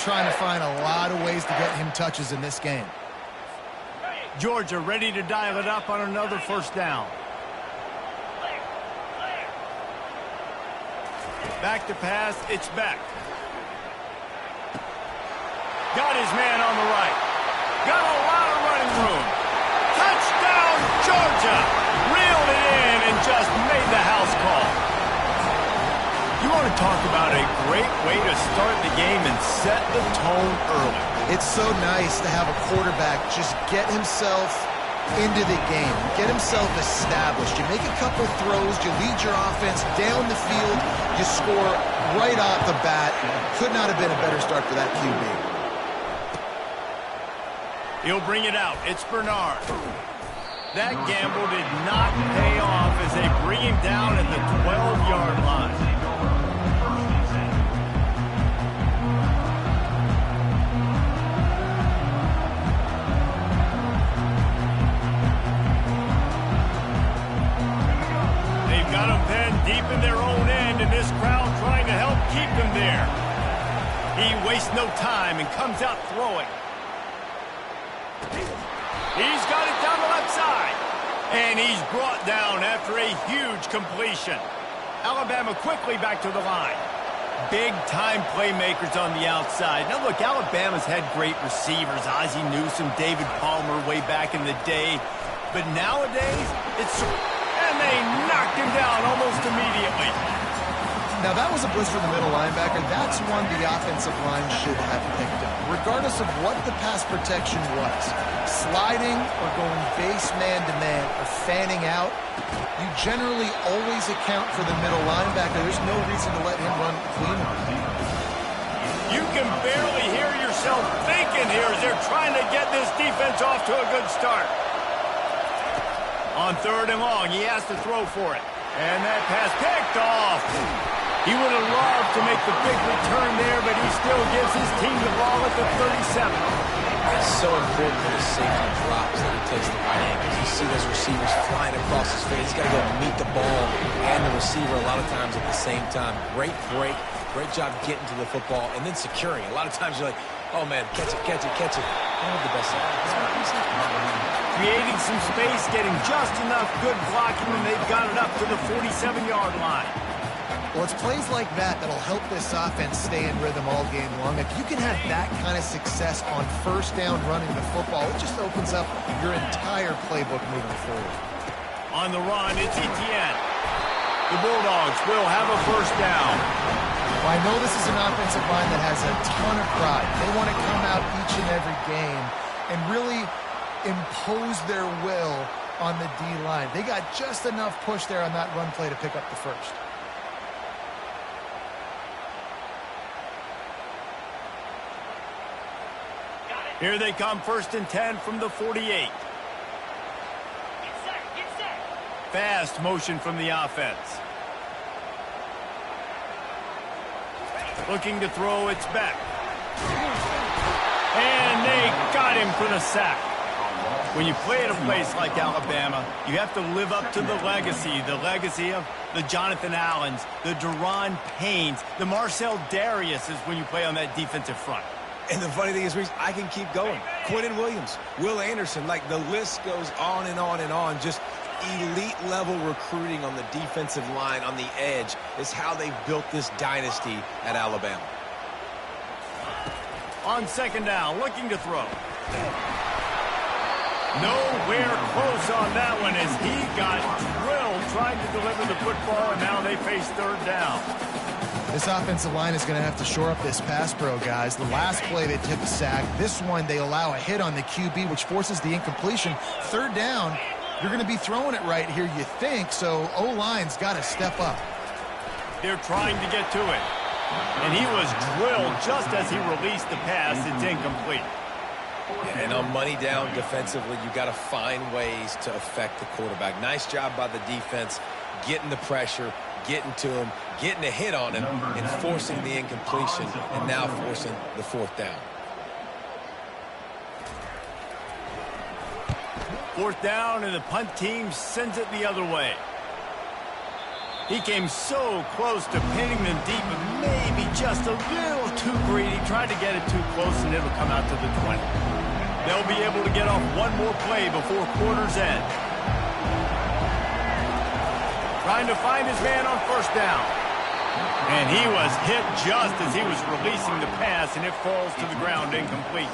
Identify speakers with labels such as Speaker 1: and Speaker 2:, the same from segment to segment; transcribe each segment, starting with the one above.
Speaker 1: trying to find a lot of ways to get him touches in this game.
Speaker 2: Georgia ready to dial it up on another first down. Back to pass, it's back. Got his man on the right. Got a lot of running room. Touchdown, Georgia! Reeled it in and just made the house call. You want to talk about a great way to start the game and set the tone early.
Speaker 1: It's so nice to have a quarterback just get himself into the game, get himself established. You make a couple throws, you lead your offense down the field, you score right off the bat. Could not have been a better start for that QB.
Speaker 2: He'll bring it out. It's Bernard. That gamble did not pay off as they bring him down at the 12-yard line. They've got him pinned deep in their own end, and this crowd trying to help keep him there. He wastes no time and comes out throwing. He's got it down the left side. And he's brought down after a huge completion. Alabama quickly back to the line. Big-time playmakers on the outside. Now, look, Alabama's had great receivers. Ozzie Newsome, David Palmer way back in the day. But nowadays, it's... And they knocked him down almost immediately.
Speaker 1: Now, that was a blitz from the middle linebacker. That's one the offensive line should have picked up, regardless of what the pass protection was. Sliding or going base man-to-man or fanning out, you generally always account for the middle linebacker. There's no reason to let him run clean.
Speaker 2: You can barely hear yourself thinking here as they're trying to get this defense off to a good start. On 3rd and long, he has to throw for it. And that pass picked off. He would have loved to make the big return there, but he still gives his team the ball at the 37.
Speaker 3: It's so important for the safety drops that he takes the right angles. You see those receivers flying across his face. He's got to go meet the ball and the receiver a lot of times at the same time. Great break. Great job getting to the football and then securing. A lot of times you're like, oh, man, catch it, catch it, catch it. I don't have the best side.
Speaker 2: Creating some space, getting just enough good blocking, and they've got it up to the 47-yard line.
Speaker 1: Well, it's plays like that that'll help this offense stay in rhythm all game long. If you can have that kind of success on first down running the football, it just opens up your entire playbook moving forward.
Speaker 2: On the run, it's Etienne. The Bulldogs will have a first down.
Speaker 1: Well, I know this is an offensive line that has a ton of pride. They want to come out each and every game and really impose their will on the D-line. They got just enough push there on that run play to pick up the first.
Speaker 2: Here they come, 1st and 10 from the 48. Get set. Fast motion from the offense. Looking to throw, it's back. And they got him for the sack. When you play at a place like Alabama, you have to live up to the legacy of the Jonathan Allens, the Deron Paynes, the Marcel Dariuses when you play on that defensive front.
Speaker 3: And the funny thing is, Reese, I can keep going. Quentin Williams, Will Anderson, like the list goes on and on and on. Just elite-level recruiting on the defensive line, on the edge, is how they built this dynasty at Alabama.
Speaker 2: On 2nd down, looking to throw. Nowhere close on that one as he got drilled trying to deliver the football, and now they face 3rd down.
Speaker 1: This offensive line is going to have to shore up this pass pro, guys. The last play they took a sack. This one they allow a hit on the QB, which forces the incompletion. 3rd down, you're going to be throwing it right here, you think, so O-line's got to step up.
Speaker 2: They're trying to get to it. And he was drilled just as he released the pass. It's incomplete.
Speaker 3: And on money down defensively, you got to find ways to affect the quarterback. Nice job by the defense, getting the pressure, getting to him, getting a hit on him, and forcing the incompletion, and now forcing the 4th down.
Speaker 2: 4th down, and the punt team sends it the other way. He came so close to pinning them deep, but maybe just a little too greedy. Tried to get it too close, and it'll come out to the 20. They'll be able to get off one more play before quarter's end. Trying to find his man on first down. And he was hit just as he was releasing the pass, and it falls to the ground incomplete.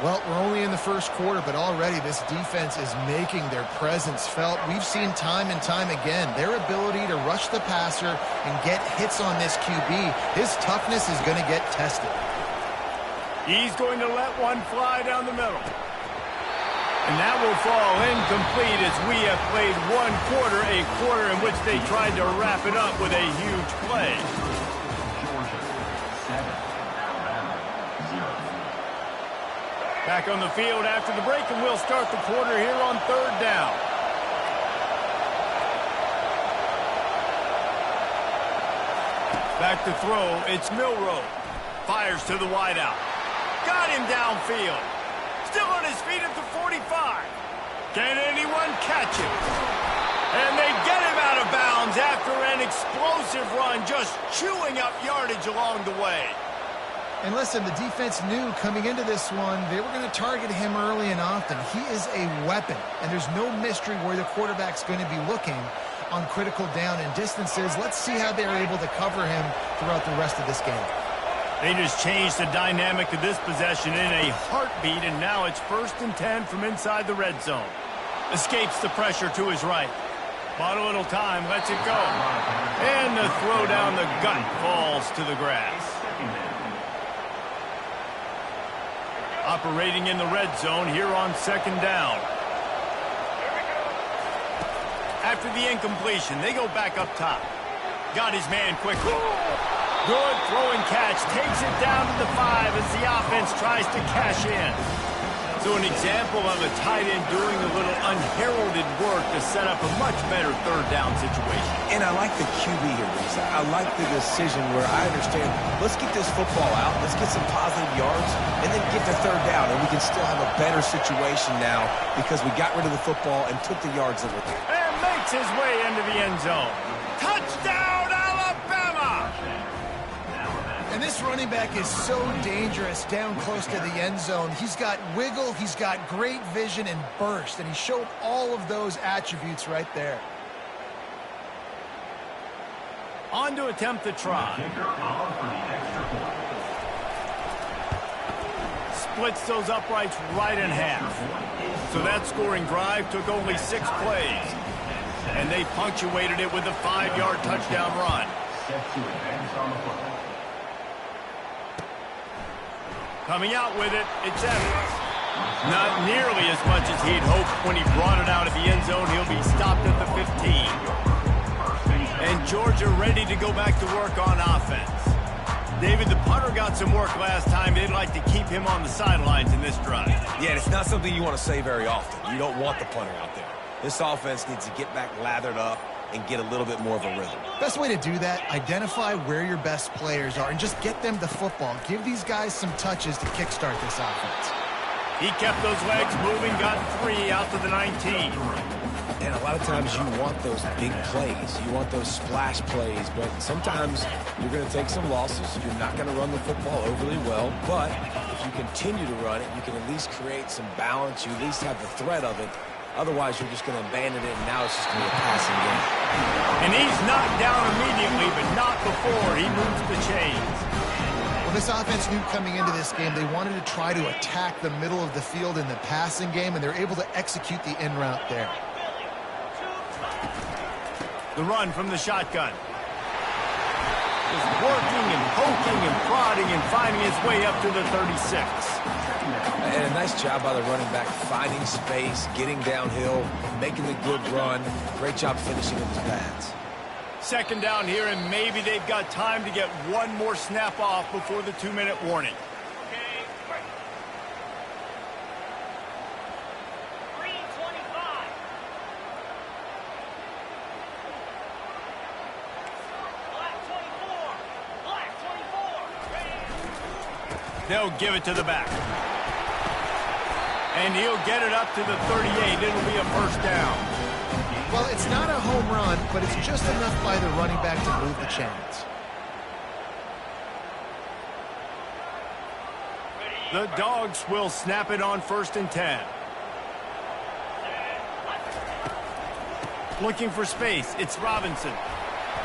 Speaker 1: Well, we're only in the first quarter, but already this defense is making their presence felt. We've seen time and time again their ability to rush the passer and get hits on this QB. His toughness is going to get tested.
Speaker 2: He's going to let one fly down the middle. And that will fall incomplete as we have played one quarter, a quarter in which they tried to wrap it up with a huge play. Back on the field after the break, and we'll start the quarter here on third down. Back to throw, it's Milroe. Fires to the wideout. Got him downfield. Still on his feet at the 45. Can anyone catch him? And they get him out of bounds after an explosive run, just chewing up yardage along the way.
Speaker 1: And listen, the defense knew coming into this one, they were going to target him early and often. He is a weapon, and there's no mystery where the quarterback's going to be looking on critical down and distances. Let's see how they're able to cover him throughout the rest of this game.
Speaker 2: They just changed the dynamic of this possession in a heartbeat, and now it's 1st and 10 from inside the red zone. Escapes the pressure to his right. Bought a little time, lets it go. And the throw down the gut falls to the grass. Operating in the red zone here on 2nd down. After the incompletion, they go back up top. Got his man quickly. Good throw and catch. Takes it down to the 5 as the offense tries to cash in. So an example of a tight end doing a little unheralded work to set up a much better 3rd down situation.
Speaker 3: And I like the QB here, Lisa. I like the decision where I understand, let's get this football out, let's get some positive yards, and then get to 3rd down, and we can still have a better situation now because we got rid of the football and took the yards that were there.
Speaker 2: And makes his way into the end zone. Touchdown, Alabama!
Speaker 1: And this running back is so dangerous down close to the end zone. He's got wiggle, he's got great vision and burst, and he showed all of those attributes right there.
Speaker 2: On to attempt the try. Splits those uprights right in half. So that scoring drive took only 6 plays. And they punctuated it with a 5-yard touchdown run. Coming out with it, it's Evans. Not nearly as much as he'd hoped when he brought it out of the end zone. He'll be stopped at the 15. And Georgia ready to go back to work on offense. David, the punter got some work last time. They'd like to keep him on the sidelines in this drive.
Speaker 3: Yeah, it's not something you want to say very often. You don't want the punter out there. This offense needs to get back lathered up and get a little bit more of a rhythm.
Speaker 1: Best way to do that, identify where your best players are and just get them the football. Give these guys some touches to kickstart this offense.
Speaker 2: He kept those legs moving, got 3 out to the 19.
Speaker 3: And a lot of times you want those big plays. You want those splash plays, but sometimes you're going to take some losses. You're not going to run the football overly well, but if you continue to run it, you can at least create some balance. You at least have the threat of it. Otherwise, you're just going to abandon it, and now it's just going to be a passing game.
Speaker 2: And he's knocked down immediately, but not before he moves the chains.
Speaker 1: Well, this offense knew coming into this game they wanted to try to attack the middle of the field in the passing game, and they're able to execute the in route there.
Speaker 2: The run from the shotgun. Just working and poking and prodding and finding his way up to the 36.
Speaker 3: And a nice job by the running back, finding space, getting downhill, making the good run. Great job finishing with his pads.
Speaker 2: 2nd down here, and maybe they've got time to get one more snap off before the 2-minute warning. They'll give it to the back. And he'll get it up to the 38. It'll be a 1st down.
Speaker 1: Well, it's not a home run, but it's just enough by the running back to move the chains.
Speaker 2: The Dogs will snap it on 1st and 10. Looking for space. It's Robinson.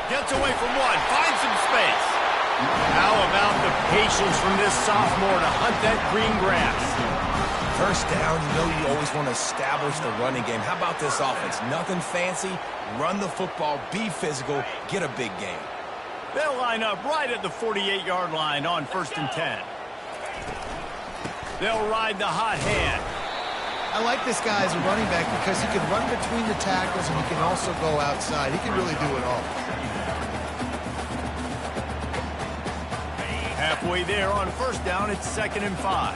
Speaker 2: Gets away from one. Finds some space. How about the patience from this sophomore to hunt that green grass?
Speaker 3: First down, you know you always want to establish the running game. How about this offense? Nothing fancy. Run the football, be physical, get a big game.
Speaker 2: They'll line up right at the 48-yard line on 1st and 10. They'll ride the hot hand.
Speaker 1: I like this guy as a running back because he can run between the tackles and he can also go outside. He can really do it all.
Speaker 2: Halfway there on 1st down, it's 2nd and 5.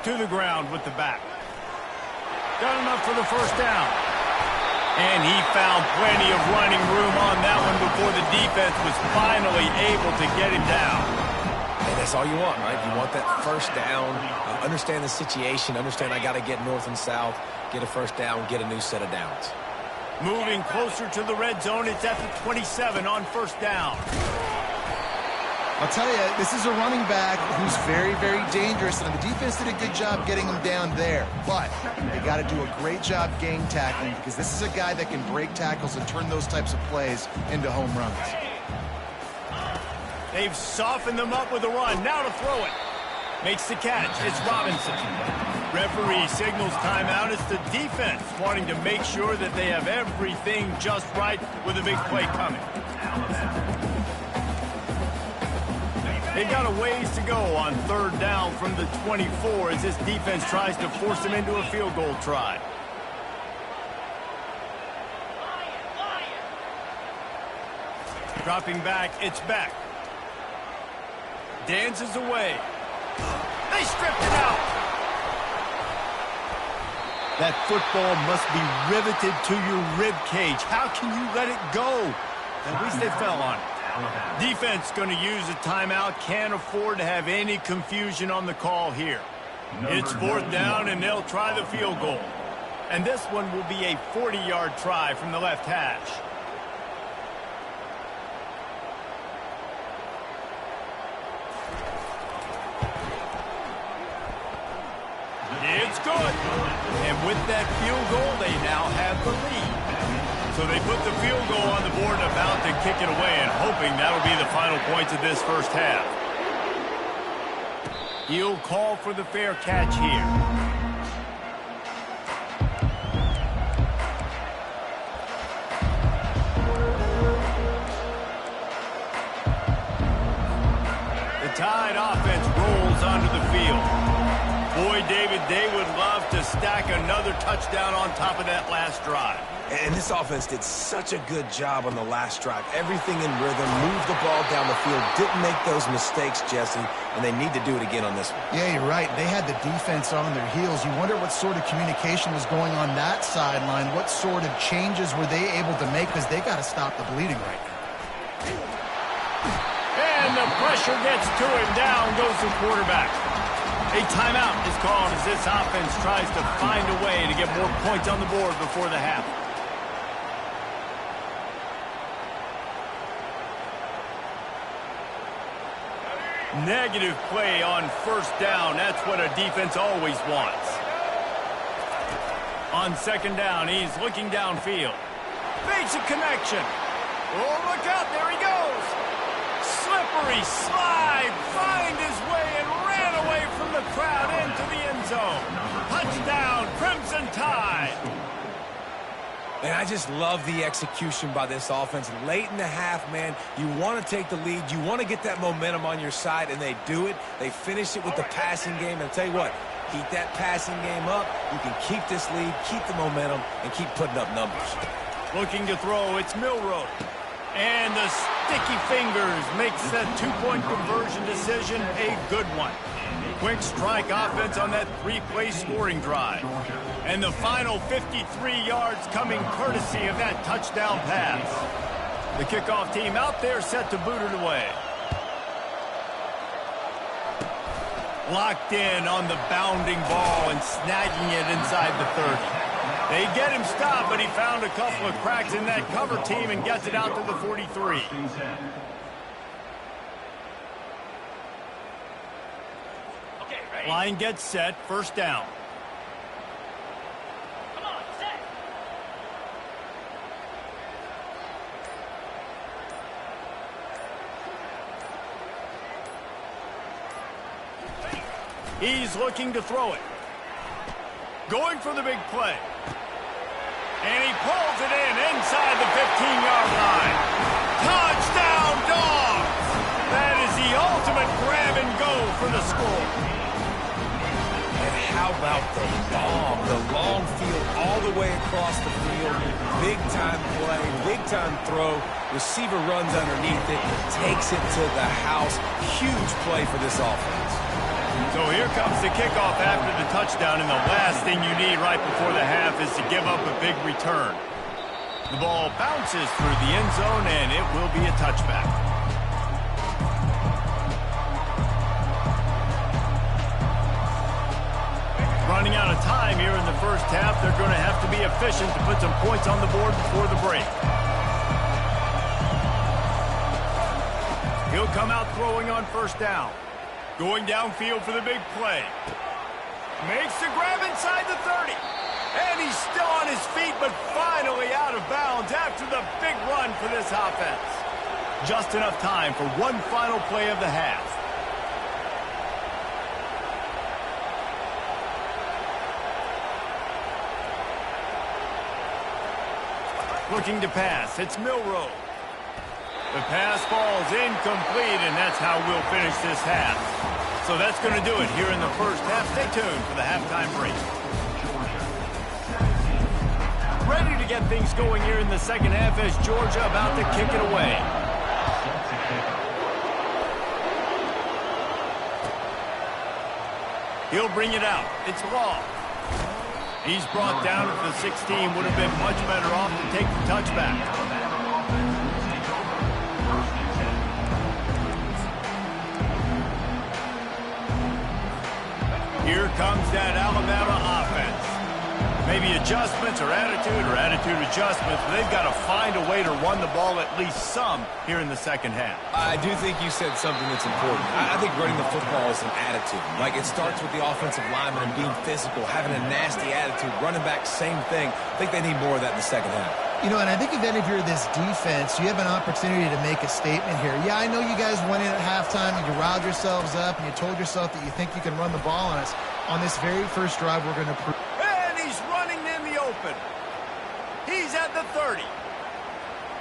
Speaker 2: To the ground with the back. Got enough for the 1st down. And he found plenty of running room on that one before the defense was finally able to get him down.
Speaker 3: And that's all you want, right? You want that 1st down, understand the situation, understand I got to get north and south, get a 1st down, get a new set of downs.
Speaker 2: Moving closer to the red zone, it's at the 27 on 1st down.
Speaker 1: I'll tell you, this is a running back who's very, very dangerous, and the defense did a good job getting him down there. But they got to do a great job game tackling because this is a guy that can break tackles and turn those types of plays into home runs.
Speaker 2: They've softened them up with a run. Now to throw it. Makes the catch. It's Robinson. Referee signals timeout. It's the defense wanting to make sure that they have everything just right with a big play coming. They've got a ways to go on 3rd down from the 24 as this defense tries to force them into a field goal try. Dropping back, it's Beck. Dances away. They stripped it out. That football must be riveted to your rib cage. How can you let it go? At least they fell on it. Defense going to use a timeout. Can't afford to have any confusion on the call here. It's 4th down, and they'll try the field goal. And this one will be a 40-yard try from the left hash. It's good. And with that field goal, they now have the lead. So they put the field goal on the board and about to kick it away and hoping that'll be the final points of this 1st half. He'll call for the fair catch here. The Tide offense rolls onto the field. Boy, David, they would love to stack another touchdown on top of that last drive.
Speaker 3: And this offense did such a good job on the last drive. Everything in rhythm, moved the ball down the field, didn't make those mistakes, Jesse, and they need to do it again on this one.
Speaker 1: Yeah, you're right. They had the defense on their heels. You wonder what sort of communication was going on that sideline. What sort of changes were they able to make because they got to stop the bleeding right now.
Speaker 2: And the pressure gets to him. Down goes the quarterback. A timeout is called as this offense tries to find a way to get more points on the board before the half. Negative play on 1st down. That's what a defense always wants. On 2nd down, he's looking downfield. Fakes a connection. Oh, look out. There he goes. Slippery slide. Find his way and ran away from the crowd into the end zone. Touchdown, Crimson Tide.
Speaker 3: And I just love the execution by this offense. Late in the half, man, you want to take the lead. You want to get that momentum on your side, and they do it. They finish it with the passing game. And I'll tell you what, keep that passing game up. You can keep this lead, keep the momentum, and keep putting up numbers.
Speaker 2: Looking to throw, it's Milroe. And the sticky fingers makes that 2-point conversion decision a good one. Quick strike offense on that 3-play scoring drive. And the final 53 yards coming courtesy of that touchdown pass. The kickoff team out there set to boot it away. Locked in on the bounding ball and snagging it inside the 30. They get him stopped, but he found a couple of cracks in that cover team and gets it out to the 43. Line gets set, first down. Come on, set. He's looking to throw it. Going for the big play. And he pulls it in inside the 15-yard line. Touchdown, Dogs! That is the ultimate grab and go for the score.
Speaker 3: And how about the bomb? The long field all the way across the field. Big-time play, big-time throw. Receiver runs underneath it, takes it to the house. Huge play for this offense.
Speaker 2: So here comes the kickoff after the touchdown, and the last thing you need right before the half is to give up a big return. The ball bounces through the end zone, and it will be a touchback. Running out of time here in the first half, they're going to have to be efficient to put some points on the board before the break. He'll come out throwing on first down. Going downfield for the big play. Makes the grab inside the 30. And he's still on his feet, but finally out of bounds after the big run for this offense. Just enough time for one final play of the half. Looking to pass. It's Milroe. The pass falls incomplete, and that's how we'll finish this half. So that's going to do it here in the first half. Stay tuned for the halftime break. Ready to get things going here in the second half as Georgia about to kick it away. He'll bring it out. It's Law. He's brought down at the 16. Would have been much better off to take the touchback. Here comes that Alabama offense. Maybe adjustments or attitude adjustments, but they've got to find a way to run the ball at least some here in the second half.
Speaker 3: I do think you said something that's important. I think running the football is an attitude. Like, it starts with the offensive lineman and being physical, having a nasty attitude. Running back, same thing. I think they need more of that in the second half.
Speaker 1: You know, and I think if any of you are this defense, you have an opportunity to make a statement here. Yeah, I know you guys went in at halftime and you riled yourselves up and you told yourself that you think you can run the ball on us. On this very first drive, we're going to prove.
Speaker 2: And he's running in the open. He's at the 30.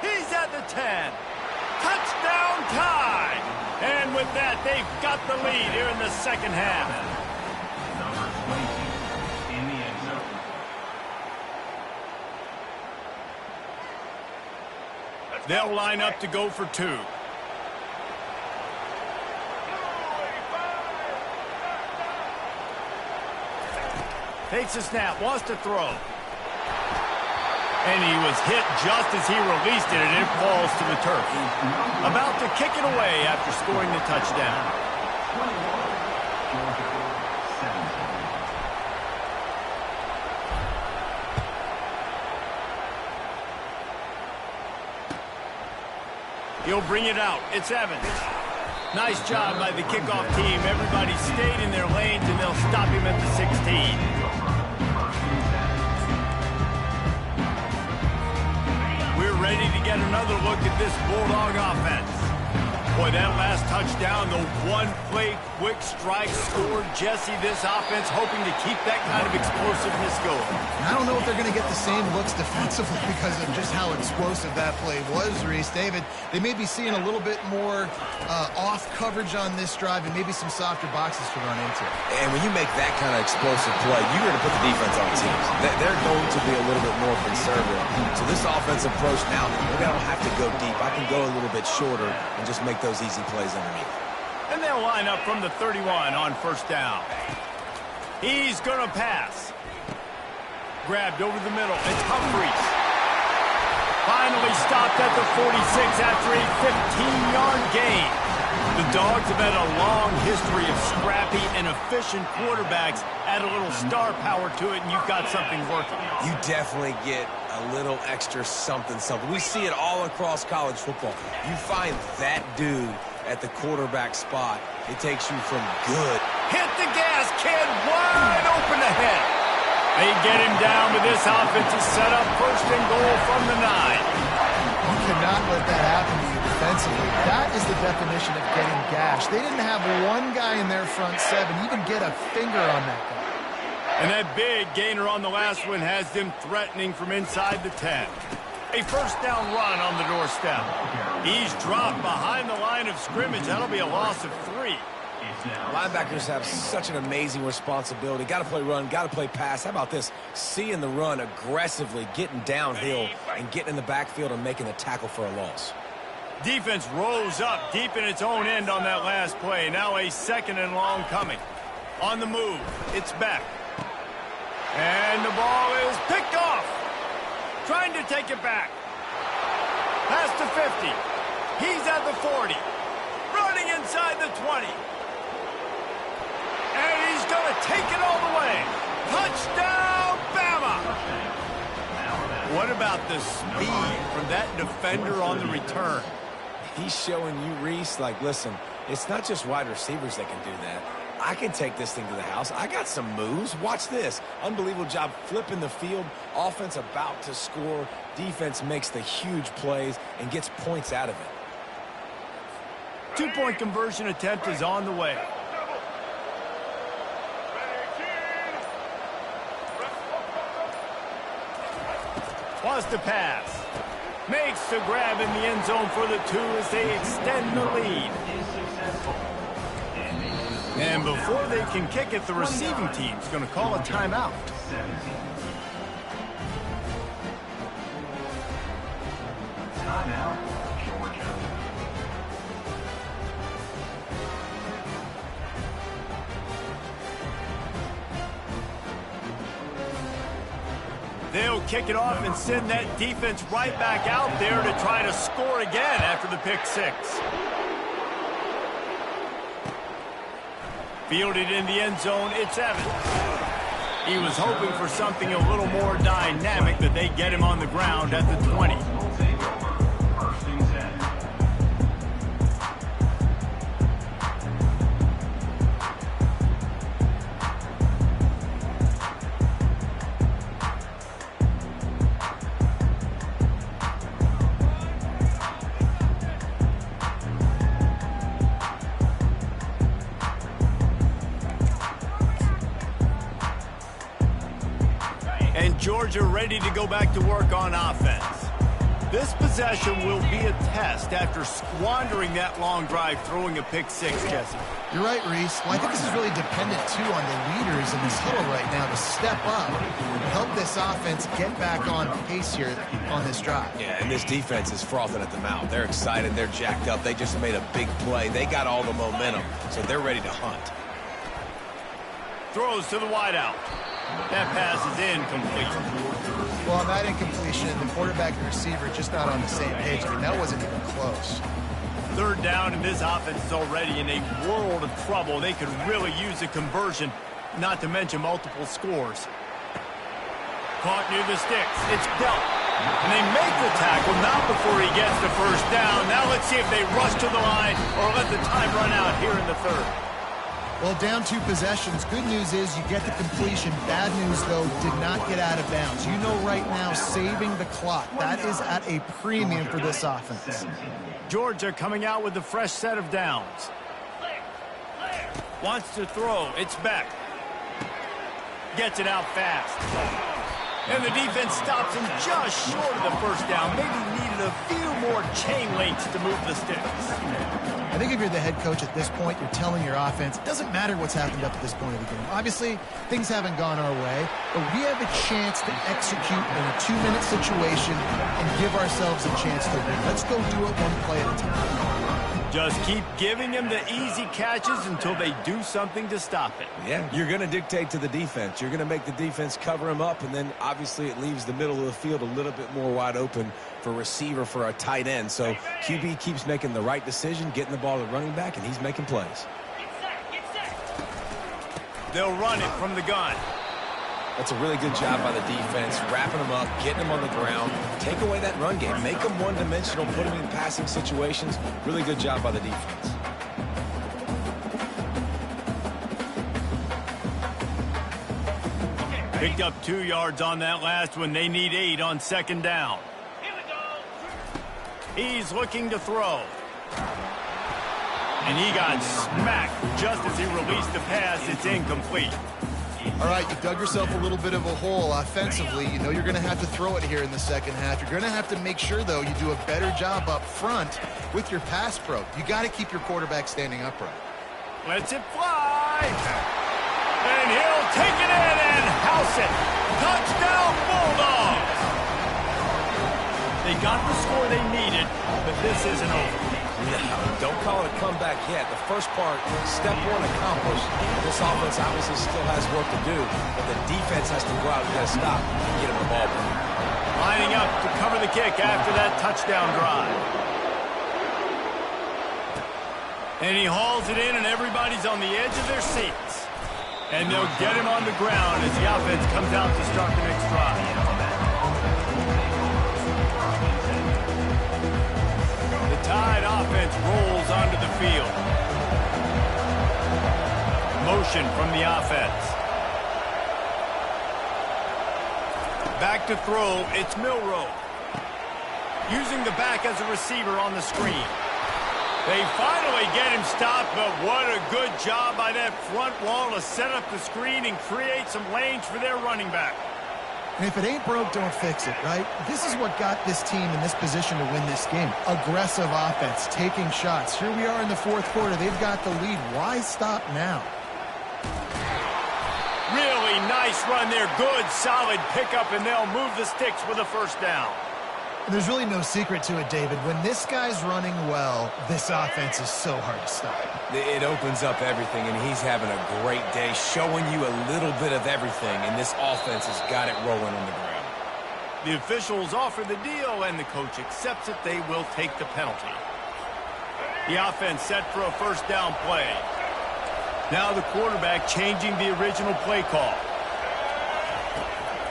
Speaker 2: He's at the 10. Touchdown tie. And with that, they've got the lead here in the second half.
Speaker 4: Number 22 in the end zone.
Speaker 2: They'll line up to go for two. Takes a snap, wants to throw. And he was hit just as he released it, and it falls to the turf. About to kick it away after scoring the touchdown. He'll bring it out. It's Evans. Nice job by the kickoff team. Everybody stayed in their lanes, and they'll stop him at the 16. We're ready to get another look at this Bulldog offense. Boy, that last touchdown, the one-play quick strike scored. Jesse, this offense hoping to keep that kind of explosiveness going.
Speaker 1: I don't know if they're going to get the same looks defensively because of just how explosive that play was, Reese. David, they may be seeing a little bit more off coverage on this drive and maybe some softer boxes to run into.
Speaker 3: And when you make that kind of explosive play, you're going to put the defense on teams. They're going to be a little bit more conservative. So this offensive approach now, maybe I don't have to go deep. I can go a little bit shorter and just make those easy plays underneath.
Speaker 2: And they'll line up from the 31 on first down. He's going to pass. Grabbed over the middle. It's Humphries. Finally stopped at the 46 after a 15-yard gain. The Dogs have had a long history of scrappy and efficient quarterbacks. Add a little star power to it, and you've got something working.
Speaker 3: You definitely get a little extra something. We see it all across college football. You find that dude at the quarterback spot, it takes you from good.
Speaker 2: Hit the gas, kid, wide open ahead. They get him down with this offensive setup, first and goal from the 9.
Speaker 1: You cannot let that happen to you defensively. That is the definition of getting gashed. They didn't have one guy in their front 7 even get a finger on that guy.
Speaker 2: And that big gainer on the last one has them threatening from inside the 10. A first down run on the doorstep. He's dropped behind the line of scrimmage. That'll be a loss of 3.
Speaker 3: Linebackers have such an amazing responsibility. Got to play run, got to play pass. How about this? Seeing the run aggressively, getting downhill, and getting in the backfield and making the tackle for a loss.
Speaker 2: Defense rose up deep in its own end on that last play. Now a second and long coming. On the move, it's back. And the ball is picked off. Trying to take it back. Pass to 50. He's at the 40. Running inside the 20. And he's going to take it all the way. Touchdown, Bama! What about the speed from that defender on the return?
Speaker 3: He's showing you, Reese, like, listen, it's not just wide receivers that can do that. I can take this thing to the house. I got some moves. Watch this. Unbelievable job flipping the field. Offense about to score. Defense makes the huge plays and gets points out of it.
Speaker 2: 2-point conversion attempt is on the way. Wants to pass. Makes the grab in the end zone for the 2 as they extend the lead. And before they can kick it, the receiving team's going to call a timeout.
Speaker 4: Timeout, Georgia.
Speaker 2: They'll kick it off and send that defense right back out there to try to score again after the pick 6. Fielded in the end zone, it's Evans. He was hoping for something a little more dynamic, but they get him on the ground at the 20.
Speaker 4: First and 10.
Speaker 2: And Georgia ready to go back to work on offense. This possession will be a test after squandering that long drive, throwing a pick 6, Jesse.
Speaker 1: You're right, Reese. Well, I think this is really dependent, too, on the leaders in this huddle right now to step up and help this offense get back on pace here on this drive.
Speaker 3: Yeah, and this defense is frothing at the mouth. They're excited. They're jacked up. They just made a big play. They got all the momentum, so they're ready to hunt.
Speaker 2: Throws to the wideout. That pass is incomplete.
Speaker 1: Well, on that incompletion, the quarterback and receiver just not on the same page. I mean, that wasn't even close.
Speaker 2: Third down, and this offense is already in a world of trouble. They could really use a conversion, not to mention multiple scores. Caught near the sticks. It's dealt. And they make the tackle, not before he gets the first down. Now let's see if they rush to the line or let the time run out here in the third.
Speaker 1: Well, down 2 possessions. Good news is you get the completion. Bad news, though, did not get out of bounds. You know right now, saving the clock. That is at a premium for this offense.
Speaker 2: Georgia coming out with a fresh set of downs. Wants to throw. It's back. Gets it out fast. And the defense stops him just short of the first down. Maybe needed a few more chain links to move the sticks.
Speaker 1: I think if you're the head coach at this point, you're telling your offense, it doesn't matter what's happened up to this point of the game. Obviously, things haven't gone our way, but we have a chance to execute in a 2-minute situation and give ourselves a chance to win. Let's go do it one play at a time.
Speaker 2: Just keep giving him the easy catches until they do something to stop it.
Speaker 3: Yeah, you're going to dictate to the defense. You're going to make the defense cover him up, and then obviously it leaves the middle of the field a little bit more wide open for receiver, for a tight end. So QB keeps making the right decision, getting the ball to running back, and he's making plays.
Speaker 2: They'll run it from the gun.
Speaker 3: That's a really good job by the defense, wrapping them up, getting them on the ground. Take away that run game. Make them one-dimensional, put them in passing situations. Really good job by the defense.
Speaker 2: Picked up 2 yards on that last one. They need 8 on second down. He's looking to throw. And he got smacked just as he released the pass. It's incomplete.
Speaker 1: All right, you dug yourself a little bit of a hole offensively. You know you're going to have to throw it here in the second half. You're going to have to make sure, though, you do a better job up front with your pass pro. You got to keep your quarterback standing upright.
Speaker 2: Lets it fly. And he'll take it in and house it. Touchdown, Bulldogs. They got the score they needed, but this isn't over.
Speaker 3: No, don't call it a comeback yet. The first part, step one accomplished. This offense obviously still has work to do, but the defense has to go out and get a stop and get him the ball back.
Speaker 2: Lining up to cover the kick after that touchdown drive. And he hauls it in, and everybody's on the edge of their seats. And they'll get him on the ground as the offense comes out to start the next drive. Tide offense rolls onto the field. Motion from the offense. Back to throw, it's Milroe. Using the back as a receiver on the screen. They finally get him stopped, but what a good job by that front wall to set up the screen and create some lanes for their running back.
Speaker 1: And if it ain't broke, don't fix it, right? This is what got this team in this position to win this game. Aggressive offense, taking shots. Here we are in the fourth quarter. They've got the lead. Why stop now?
Speaker 2: Really nice run there. Good, solid pickup, and they'll move the sticks with a first down.
Speaker 1: And there's really no secret to it, David. When this guy's running well, this offense is so hard to stop.
Speaker 3: It opens up everything, and he's having a great day, showing you a little bit of everything, and this offense has got it rolling on the ground.
Speaker 2: The officials offer the deal, and the coach accepts it. They will take the penalty. The offense set for a first down play. Now the quarterback changing the original play call.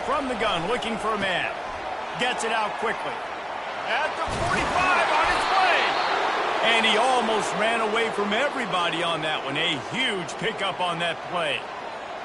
Speaker 2: From the gun, looking for a man. Gets it out quickly. At the 45 on his way. And he almost ran away from everybody on that one. A huge pickup on that play.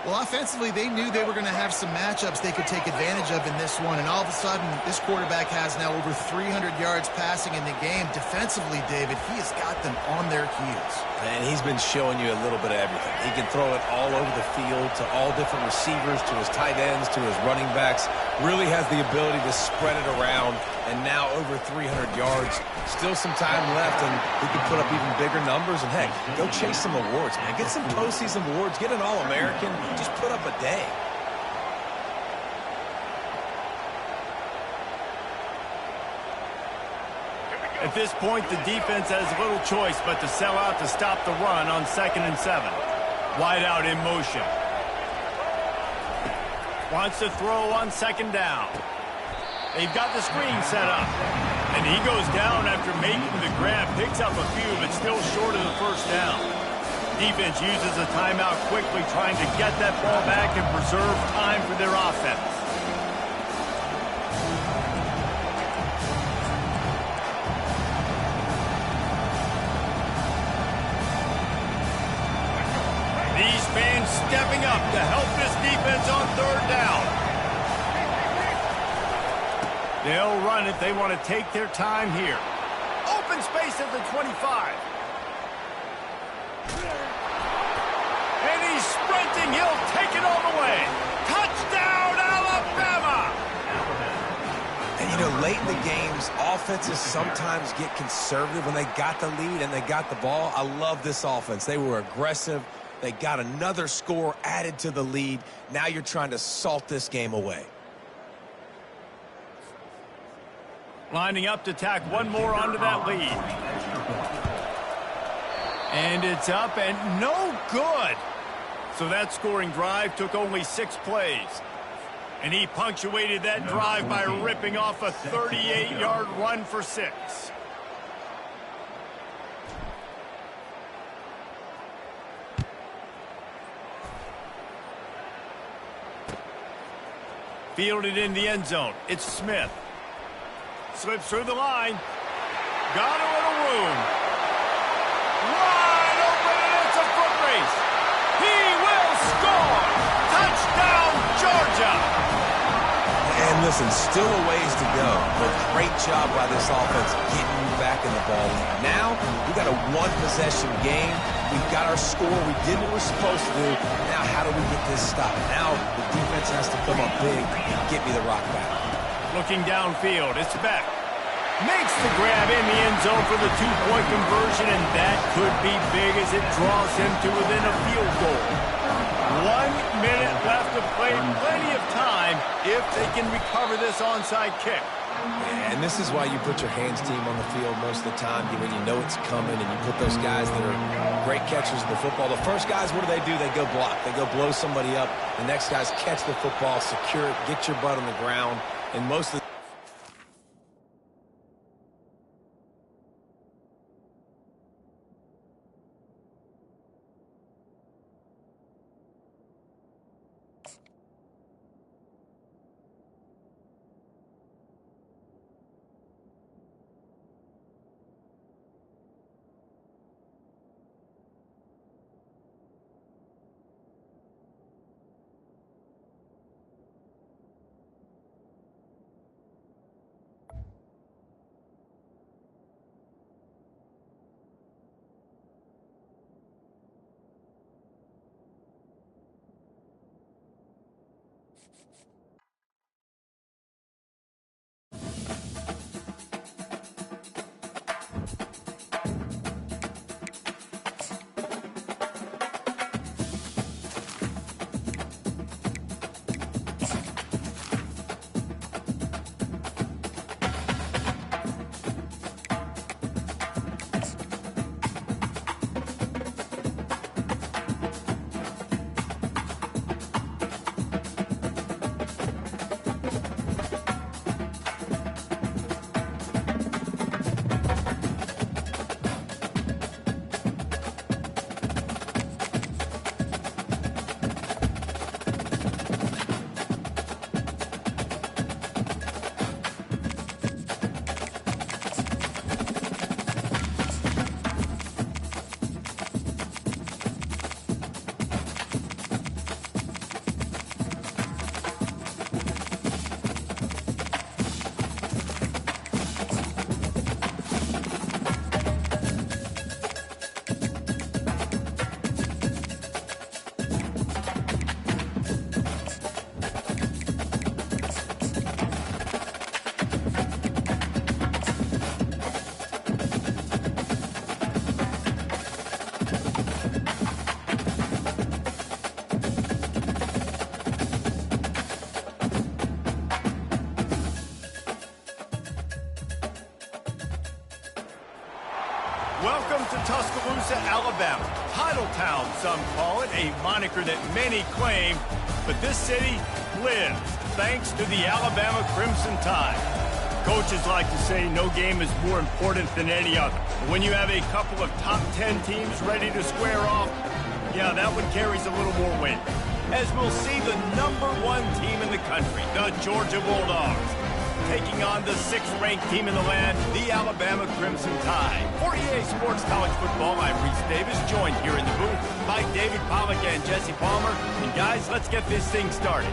Speaker 1: Well, offensively, they knew they were going to have some matchups they could take advantage of in this one. And all of a sudden, this quarterback has now over 300 yards passing in the game. Defensively, David, he has got them on their heels.
Speaker 3: And he's been showing you a little bit of everything. He can throw it all over the field to all different receivers, to his tight ends, to his running backs. Really has the ability to spread it around. And now over 300 yards. Still some time left, and he can put up even bigger numbers. And, heck, go chase some awards, man. Get some postseason awards. Get an All-American. Just put up a day.
Speaker 2: At this point, the defense has little choice but to sell out to stop the run on 2nd and 7. Wide out in motion. Wants to throw on 2nd down. They've got the screen set up. And he goes down after making the grab. Picks up a few, but still short of the first down. Defense uses a timeout quickly, trying to get that ball back and preserve time for their offense. These fans stepping up to help this defense on 3rd down. They'll run it. They want to take their time here. Open space at the 25. And he's sprinting. He'll take it all the way. Touchdown, Alabama!
Speaker 3: And, you know, late in the games, offenses sometimes get conservative when they got the lead and they got the ball. I love this offense. They were aggressive. They got another score added to the lead. Now you're trying to salt this game away.
Speaker 2: Lining up to tack one more onto that lead. And it's up and no good. So that scoring drive took only 6 plays. And he punctuated that drive by ripping off a 38-yard run for 6. Fielded in the end zone. It's Smith. Slips through the line. Got a little room. Wide open, and it's a foot race. He will score. Touchdown, Georgia.
Speaker 3: And listen, still a ways to go, but great job by this offense getting you back in the ball. Now, we got a one-possession game. We've got our score. We did what we're supposed to do. Now, how do we get this stopped? Now, the defense has to come up big and get me the rock back.
Speaker 2: Looking downfield, it's Beck. Makes the grab in the end zone for the 2-point conversion, and that could be big as it draws him to within a field goal. 1 minute left to play. Plenty of time if they can recover this onside kick.
Speaker 3: And this is why you put your hands team on the field most of the time when you know it's coming, and you put those guys that are great catchers of the football. The first guys, what do? They go block. They go blow somebody up. The next guys catch the football, secure it, get your butt on the ground. And most of the
Speaker 2: Welcome to Tuscaloosa, Alabama. Titletown, some call it, a moniker that many claim, but this city lives thanks to the Alabama Crimson Tide. Coaches like to say no game is more important than any other. But when you have a couple of top 10 teams ready to square off, yeah, that one carries a little more weight. As we'll see the #1 team in the country, the Georgia Bulldogs, taking on the 6th-ranked team in the land, the Alabama Crimson Tide. For EA Sports College Football, I'm Reese Davis, joined here in the booth by David Pollack and Jesse Palmer. And guys, let's get this thing started.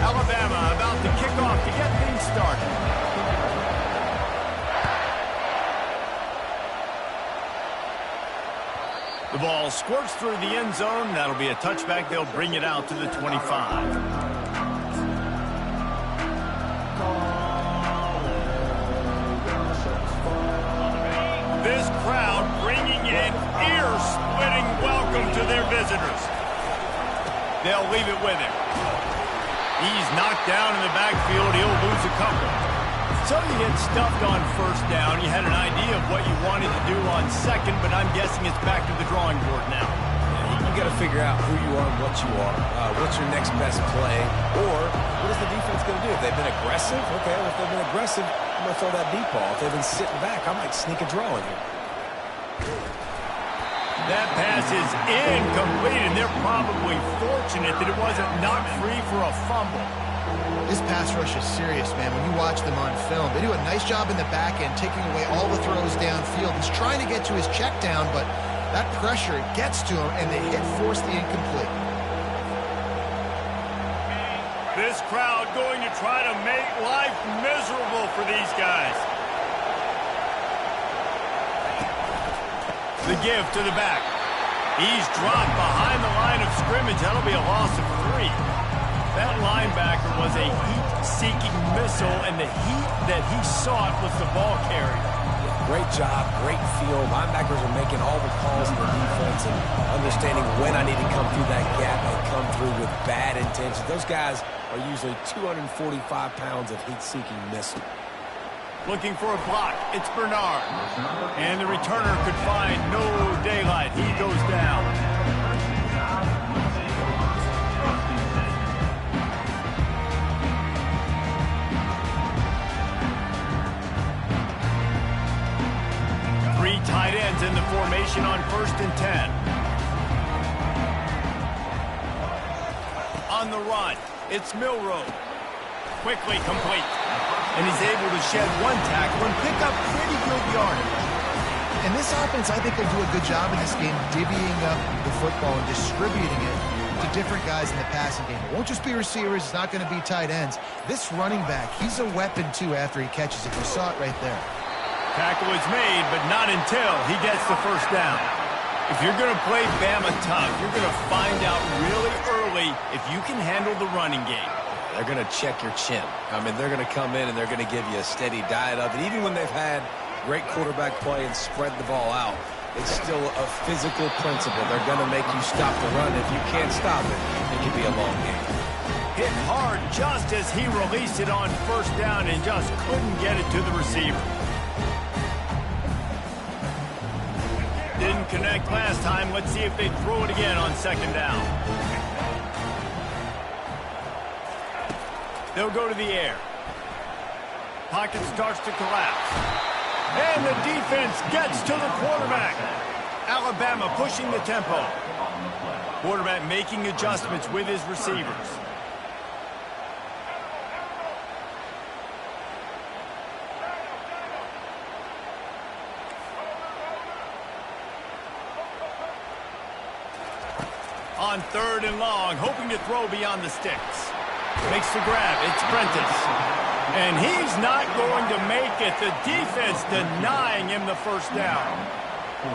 Speaker 2: Alabama about to kick off to get things started. The ball squirts through the end zone. That'll be a touchback. They'll bring it out to the 25. This crowd bringing an ear-splitting welcome to their visitors. They'll leave it with him. He's knocked down in the backfield. He'll lose a couple. So you get stuffed on first down. You had an idea of what you wanted to do on second, but I'm guessing it's back to the drawing board now.
Speaker 3: You got to figure out who you are and what you are. What's your next best play? Or what is the defense going to do? If they've been aggressive, okay, well, if they've been aggressive, I'm going to throw that deep ball. If they've been sitting back, I might sneak a draw in here.
Speaker 2: That pass is incomplete, and they're probably fortunate that it wasn't knocked free for a fumble.
Speaker 1: This pass rush is serious, man. When you watch them on film, they do a nice job in the back end, taking away all the throws downfield. He's trying to get to his check down, but that pressure gets to him, and the hit forced the incomplete.
Speaker 2: This crowd going to try to make life miserable for these guys. The give to the back. He's dropped behind the line of scrimmage. That'll be a loss of 3. That linebacker was a heat-seeking missile, and the heat that he sought was the ball carrier.
Speaker 3: Great job, great feel. Linebackers are making all the calls in the defense and understanding when I need to come through that gap and come through with bad intentions. Those guys are usually 245 pounds of heat-seeking missile.
Speaker 2: Looking for a block. It's Bernard. And the returner could find no daylight. He goes down. Three tight ends in the formation on 1st and 10. On the run, it's Milroe. Quickly complete. And he's able to shed one tackle and pick up pretty good yardage.
Speaker 1: And this offense, I think, will do a good job in this game divvying up the football and distributing it to different guys in the passing game. It won't just be receivers. It's not going to be tight ends. This running back, he's a weapon, too, after he catches it. You saw it right there.
Speaker 2: Tackle is made, but not until he gets the first down. If you're going to play Bama tough, you're going to find out really early if you can handle the running game.
Speaker 3: They're going to check your chin. I mean, they're going to come in and they're going to give you a steady diet of it. Even when they've had great quarterback play and spread the ball out, it's still a physical principle. They're going to make you stop the run. If you can't stop it, it can be a long game.
Speaker 2: Hit hard just as he released it on first down and just couldn't get it to the receiver. Didn't connect last time. Let's see if they throw it again on 2nd down. They'll go to the air. Pocket starts to collapse. And the defense gets to the quarterback. Alabama pushing the tempo. Quarterback making adjustments with his receivers. On 3rd and long, hoping to throw beyond the sticks. Makes the grab. It's Prentice. And he's not going to make it. The defense denying him the first down.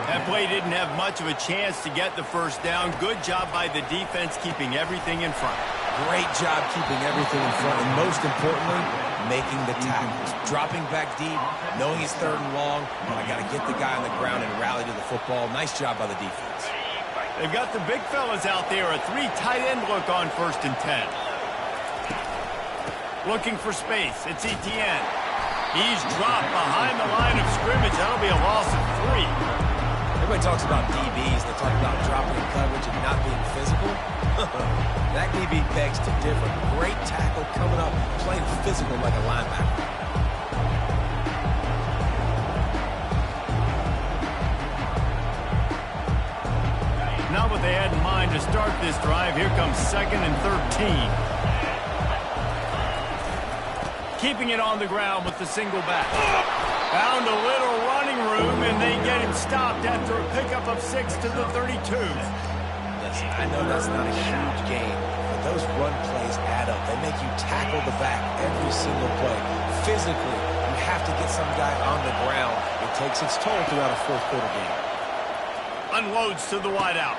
Speaker 2: That play didn't have much of a chance to get the first down. Good job by the defense keeping everything in front.
Speaker 3: Great job keeping everything in front. And most importantly, making the tackles. Dropping back deep, knowing he's 3rd and long. I got to get the guy on the ground and rally to the football. Nice job by the defense.
Speaker 2: They've got the big fellas out there. A 3 tight end look on 1st and 10. Looking for space. It's Etienne. He's dropped behind the line of scrimmage. That'll be a loss of 3.
Speaker 3: Everybody talks about DBs. They talk about dropping in coverage and not being physical. That DB begs to differ. Great tackle coming up, playing physical like a linebacker.
Speaker 2: Not what they had in mind to start this drive. Here comes 2nd and 13. Keeping it on the ground with the single back. Found a little running room, and they get him stopped after a pickup of 6 to the 32.
Speaker 3: Listen, I know that's not a huge game, but those run plays add up. They make you tackle the back every single play. Physically, you have to get some guy on the ground. It takes its toll throughout a 4th quarter game.
Speaker 2: Unloads to the wideout.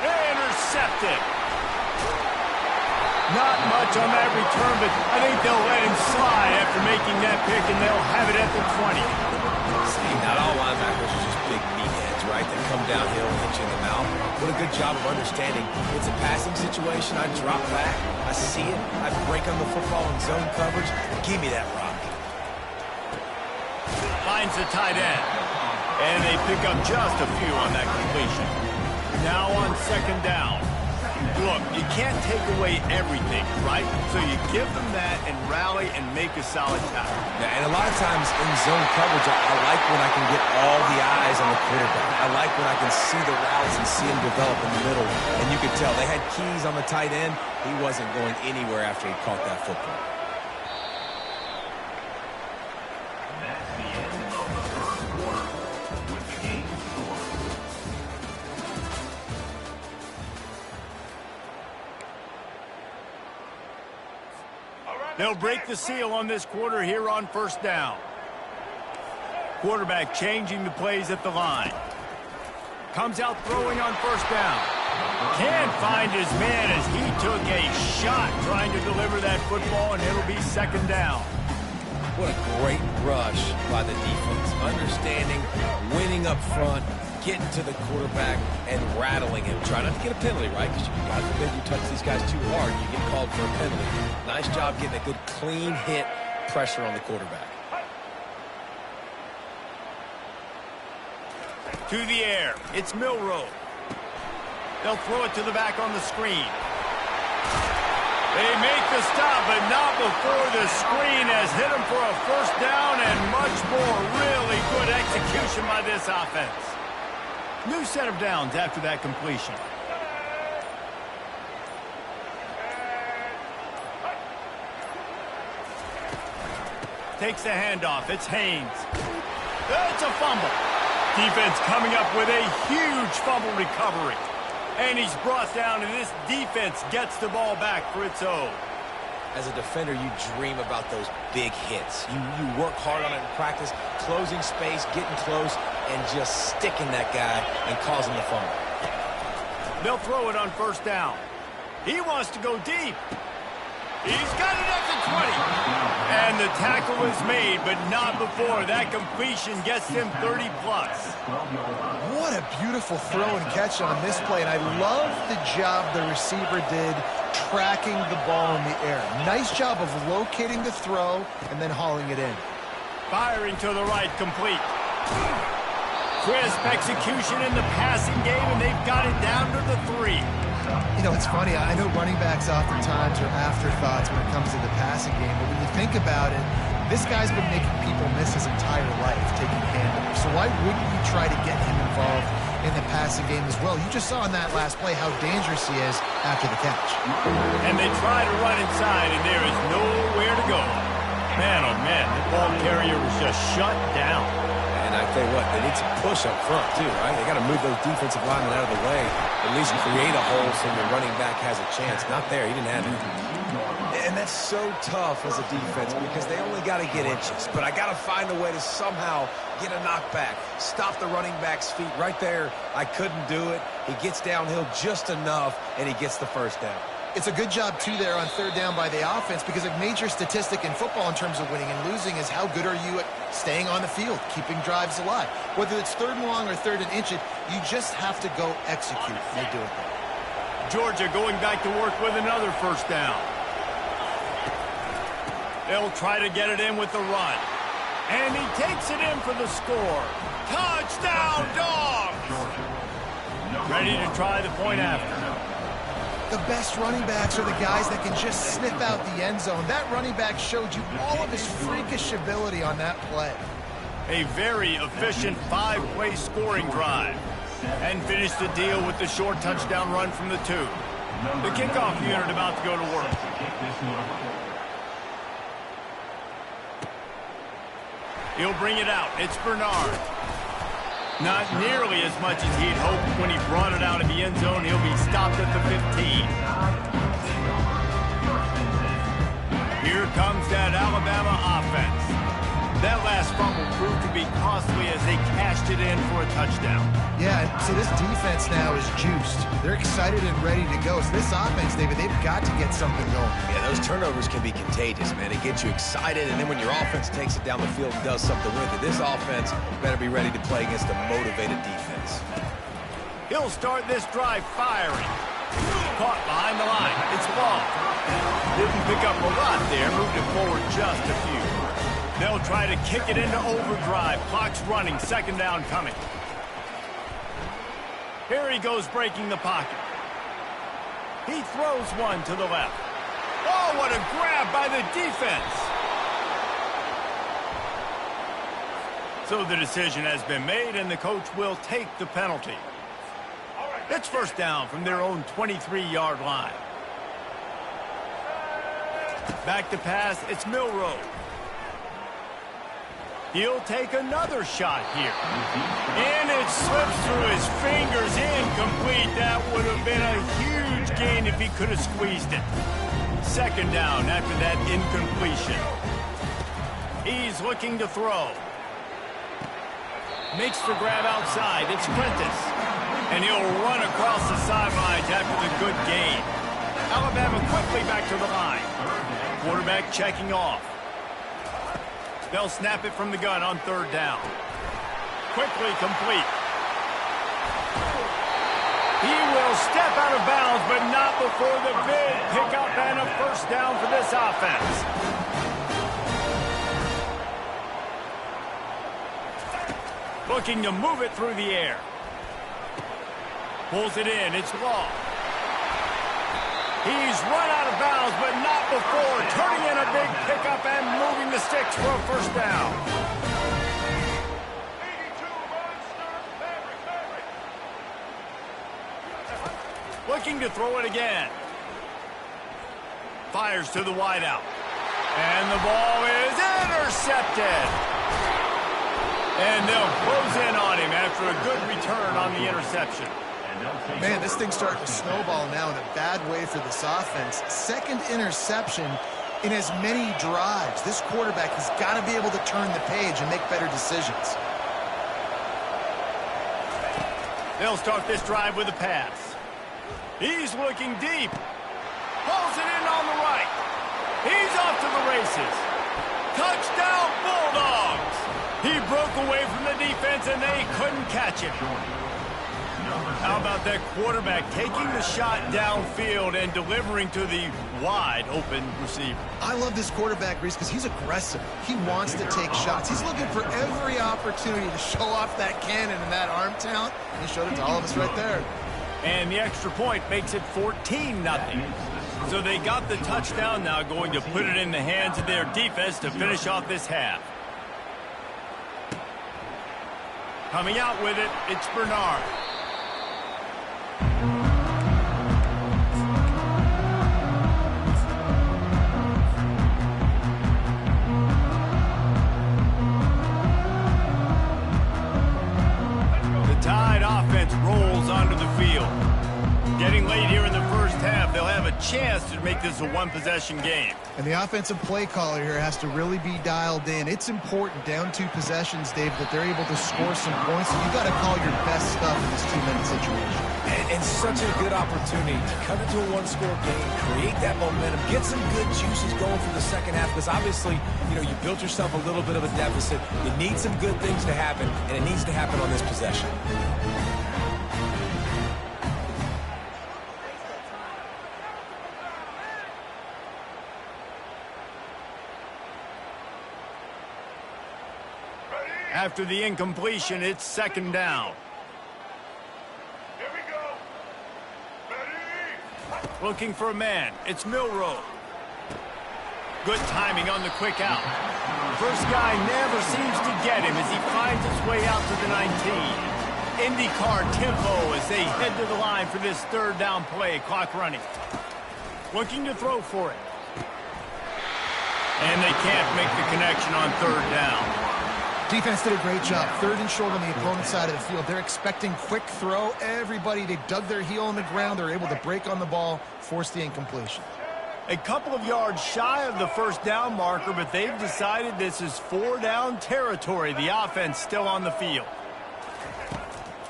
Speaker 2: Intercepted. Not much on that return, but I think they'll let him slide after making that pick, and they'll have it at the 20.
Speaker 3: See, not all linebackers are just big meatheads, right? right, that come downhill and hit you in the mouth. What a good job of understanding. It's a passing situation. I drop back. I see it. I break on the football in zone coverage. Give me that rock.
Speaker 2: Finds the tight end. And they pick up just a few on that completion. Now on second down. Look, you can't take away everything, right? So you give them that and rally and make a solid tackle.
Speaker 3: Yeah, and a lot of times in zone coverage, I like when I can get all the eyes on the quarterback. I like when I can see the routes and see him develop in the middle. And you could tell they had keys on the tight end. He wasn't going anywhere after he caught that football.
Speaker 4: That's the end of the first quarter with the game score.
Speaker 2: They'll break the seal on this quarter here on first down. Quarterback changing the plays at the line. Comes out throwing on first down. Can't find his man as he took a shot trying to deliver that football, and it'll be second down.
Speaker 3: What a great rush by the defense. Understanding, winning up front, getting to the quarterback, and rattling him. Try not to get a penalty, right? Because God forbid you touch these guys too hard, you get called for a penalty. Nice job getting a good clean hit, pressure on the quarterback.
Speaker 2: To the air. It's Milroe. They'll throw it to the back on the screen. They make the stop, but not before the screen has hit them for a first down and much more. Really good execution by this offense. New set of downs after that completion. Takes the handoff. It's Haynes. It's a fumble. Defense coming up with a huge fumble recovery. And he's brought down, and this defense gets the ball back for its own.
Speaker 3: As a defender, you dream about those big hits. You work hard on it in practice, closing space, getting close, and just sticking that guy and causing the fumble.
Speaker 2: They'll throw it on first down. He wants to go deep. He's got it at the 20. And the tackle is made, but not before. That completion gets him 30+.
Speaker 1: What a beautiful throw and catch on this play, and I love the job the receiver did tracking the ball in the air. Nice job of locating the throw and then hauling it in.
Speaker 2: Firing to the right, complete. Crisp execution in the passing game, and they've got it down to the 3.
Speaker 1: You know, it's funny. I know running backs oftentimes are afterthoughts when it comes to the passing game, but when you think about it, this guy's been making people miss his entire life taking handoffs. So why wouldn't you try to get him involved in the passing game as well? You just saw in that last play how dangerous he is after the catch.
Speaker 2: And they try to run inside, and there is nowhere to go. Man, oh man, the ball carrier was just shut down.
Speaker 3: And I tell you what, they need some push up front too, right? They got to move those defensive linemen out of the way, at least create a hole so your running back has a chance. Not there, he didn't have it. And that's so tough as a defense because they only got to get inches. But I got to find a way to somehow get a knockback, stop the running back's feet right there. I couldn't do it. He gets downhill just enough, and he gets the first down.
Speaker 1: It's a good job, too, there on third down by the offense because a major statistic in football in terms of winning and losing is how good are you at staying on the field, keeping drives alive. Whether it's third and long or third and inch, you just have to go execute. They do it there.
Speaker 2: Georgia going back to work with another first down. They'll try to get it in with the run. And he takes it in for the score. Touchdown, Dogs! Ready to try the point after.
Speaker 1: The best running backs are the guys that can just sniff out the end zone. That running back showed you all of his freakish ability on that play.
Speaker 2: A very efficient 5-play scoring drive. And finished the deal with the short touchdown run from the 2. The kickoff unit about to go to work. He'll bring it out. It's Bernard. Not nearly as much as he'd hoped when he brought it out of the end zone. He'll be stopped at the 15. Here comes that Alabama offense. That last fumble proved to be caught costly as they cashed it in for a touchdown.
Speaker 1: Yeah, so this defense now is juiced. They're excited and ready to go. So this offense, David, they've got to get something going.
Speaker 3: Yeah, those turnovers can be contagious, man. It gets you excited, and then when your offense takes it down the field and does something with it, this offense better be ready to play against a motivated defense.
Speaker 2: He'll start this drive firing. Caught behind the line. It's ball. Didn't pick up a lot there. Moved it forward just a few. They'll try to kick it into overdrive. Clock's running. Second down coming. Here he goes breaking the pocket. He throws one to the left. Oh, what a grab by the defense. So the decision has been made, and the coach will take the penalty. It's first down from their own 23-yard line. Back to pass, it's Milroe. He'll take another shot here. And it slips through his fingers, incomplete. That would have been a huge gain if he could have squeezed it. Second down after that incompletion. He's looking to throw. Makes the grab outside. It's Prentice. And he'll run across the sidelines after the good gain. Alabama quickly back to the line. Quarterback checking off. They'll snap it from the gun on third down. Quickly complete. He will step out of bounds, but not before the big pickup and a first down for this offense. Looking to move it through the air. Pulls it in. It's Law. He's run out of bounds, but not before turning in a big pickup and moving the sticks for a first down. Looking to throw it again. Fires to the wideout. And the ball is intercepted. And they'll close in on him after a good return on the interception.
Speaker 1: Man, this thing's starting to snowball now in a bad way for this offense. Second interception in as many drives. This quarterback has got to be able to turn the page and make better decisions.
Speaker 2: They'll start this drive with a pass. He's looking deep. Pulls it in on the right. He's off to the races. Touchdown, Bulldogs! He broke away from the defense, and they couldn't catch him. How about that quarterback taking the shot downfield and delivering to the wide-open receiver?
Speaker 1: I love this quarterback, Reese, because he's aggressive. He wants to take shots. He's looking for every opportunity to show off that cannon and that arm talent. He showed it to all of us right there.
Speaker 2: And the extra point makes it 14-0. So they got the touchdown, now going to put it in the hands of their defense to finish off this half. Coming out with it, it's Bernard. The Tide offense rolls onto the field. Getting late here in the first half, they'll have a chance to make this a one-possession game.
Speaker 1: And the offensive play caller here has to really be dialed in. It's important, down 2 possessions, Dave, that they're able to score some points. So you got to call your best stuff in this 2-minute situation.
Speaker 3: And such a good opportunity to come into a one-score game, create that momentum, get some good juices going for the second half, because obviously, you built yourself a little bit of a deficit. You need some good things to happen, and it needs to happen on this possession.
Speaker 2: After the incompletion, it's second down.
Speaker 4: Here we go. Ready?
Speaker 2: Looking for a man. It's Milroe. Good timing on the quick out. First guy never seems to get him as he finds his way out to the 19. IndyCar tempo as they head to the line for this third down play. Clock running. Looking to throw for it. And they can't make the connection on third down.
Speaker 1: Defense did a great job. Third and short on the opponent's side of the field. They're expecting quick throw. Everybody, they dug their heel on the ground. They're able to break on the ball, force the incompletion.
Speaker 2: A couple of yards shy of the first down marker, but they've decided this is 4-down territory. The offense still on the field.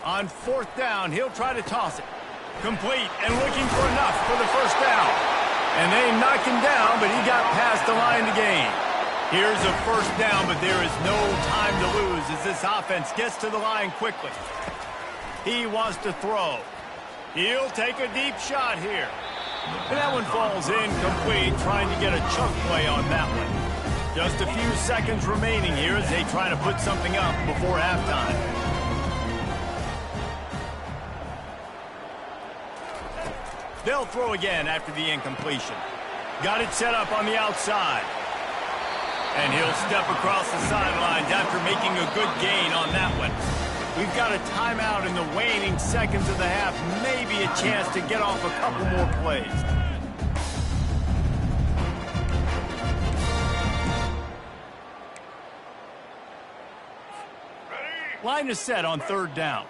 Speaker 2: On 4th down, he'll try to toss it. Complete and looking for enough for the first down. And they knock him down, but he got past the line to gain. Here's a first down, but there is no time to lose as this offense gets to the line quickly. He wants to throw. He'll take a deep shot here. And that one falls incomplete, trying to get a chunk play on that one. Just a few seconds remaining here as they try to put something up before halftime. They'll throw again after the incompletion. Got it set up on the outside. And he'll step across the sidelines after making a good gain on that one. We've got a timeout in the waning seconds of the half. Maybe a chance to get off a couple more plays. Line is set on 3rd down.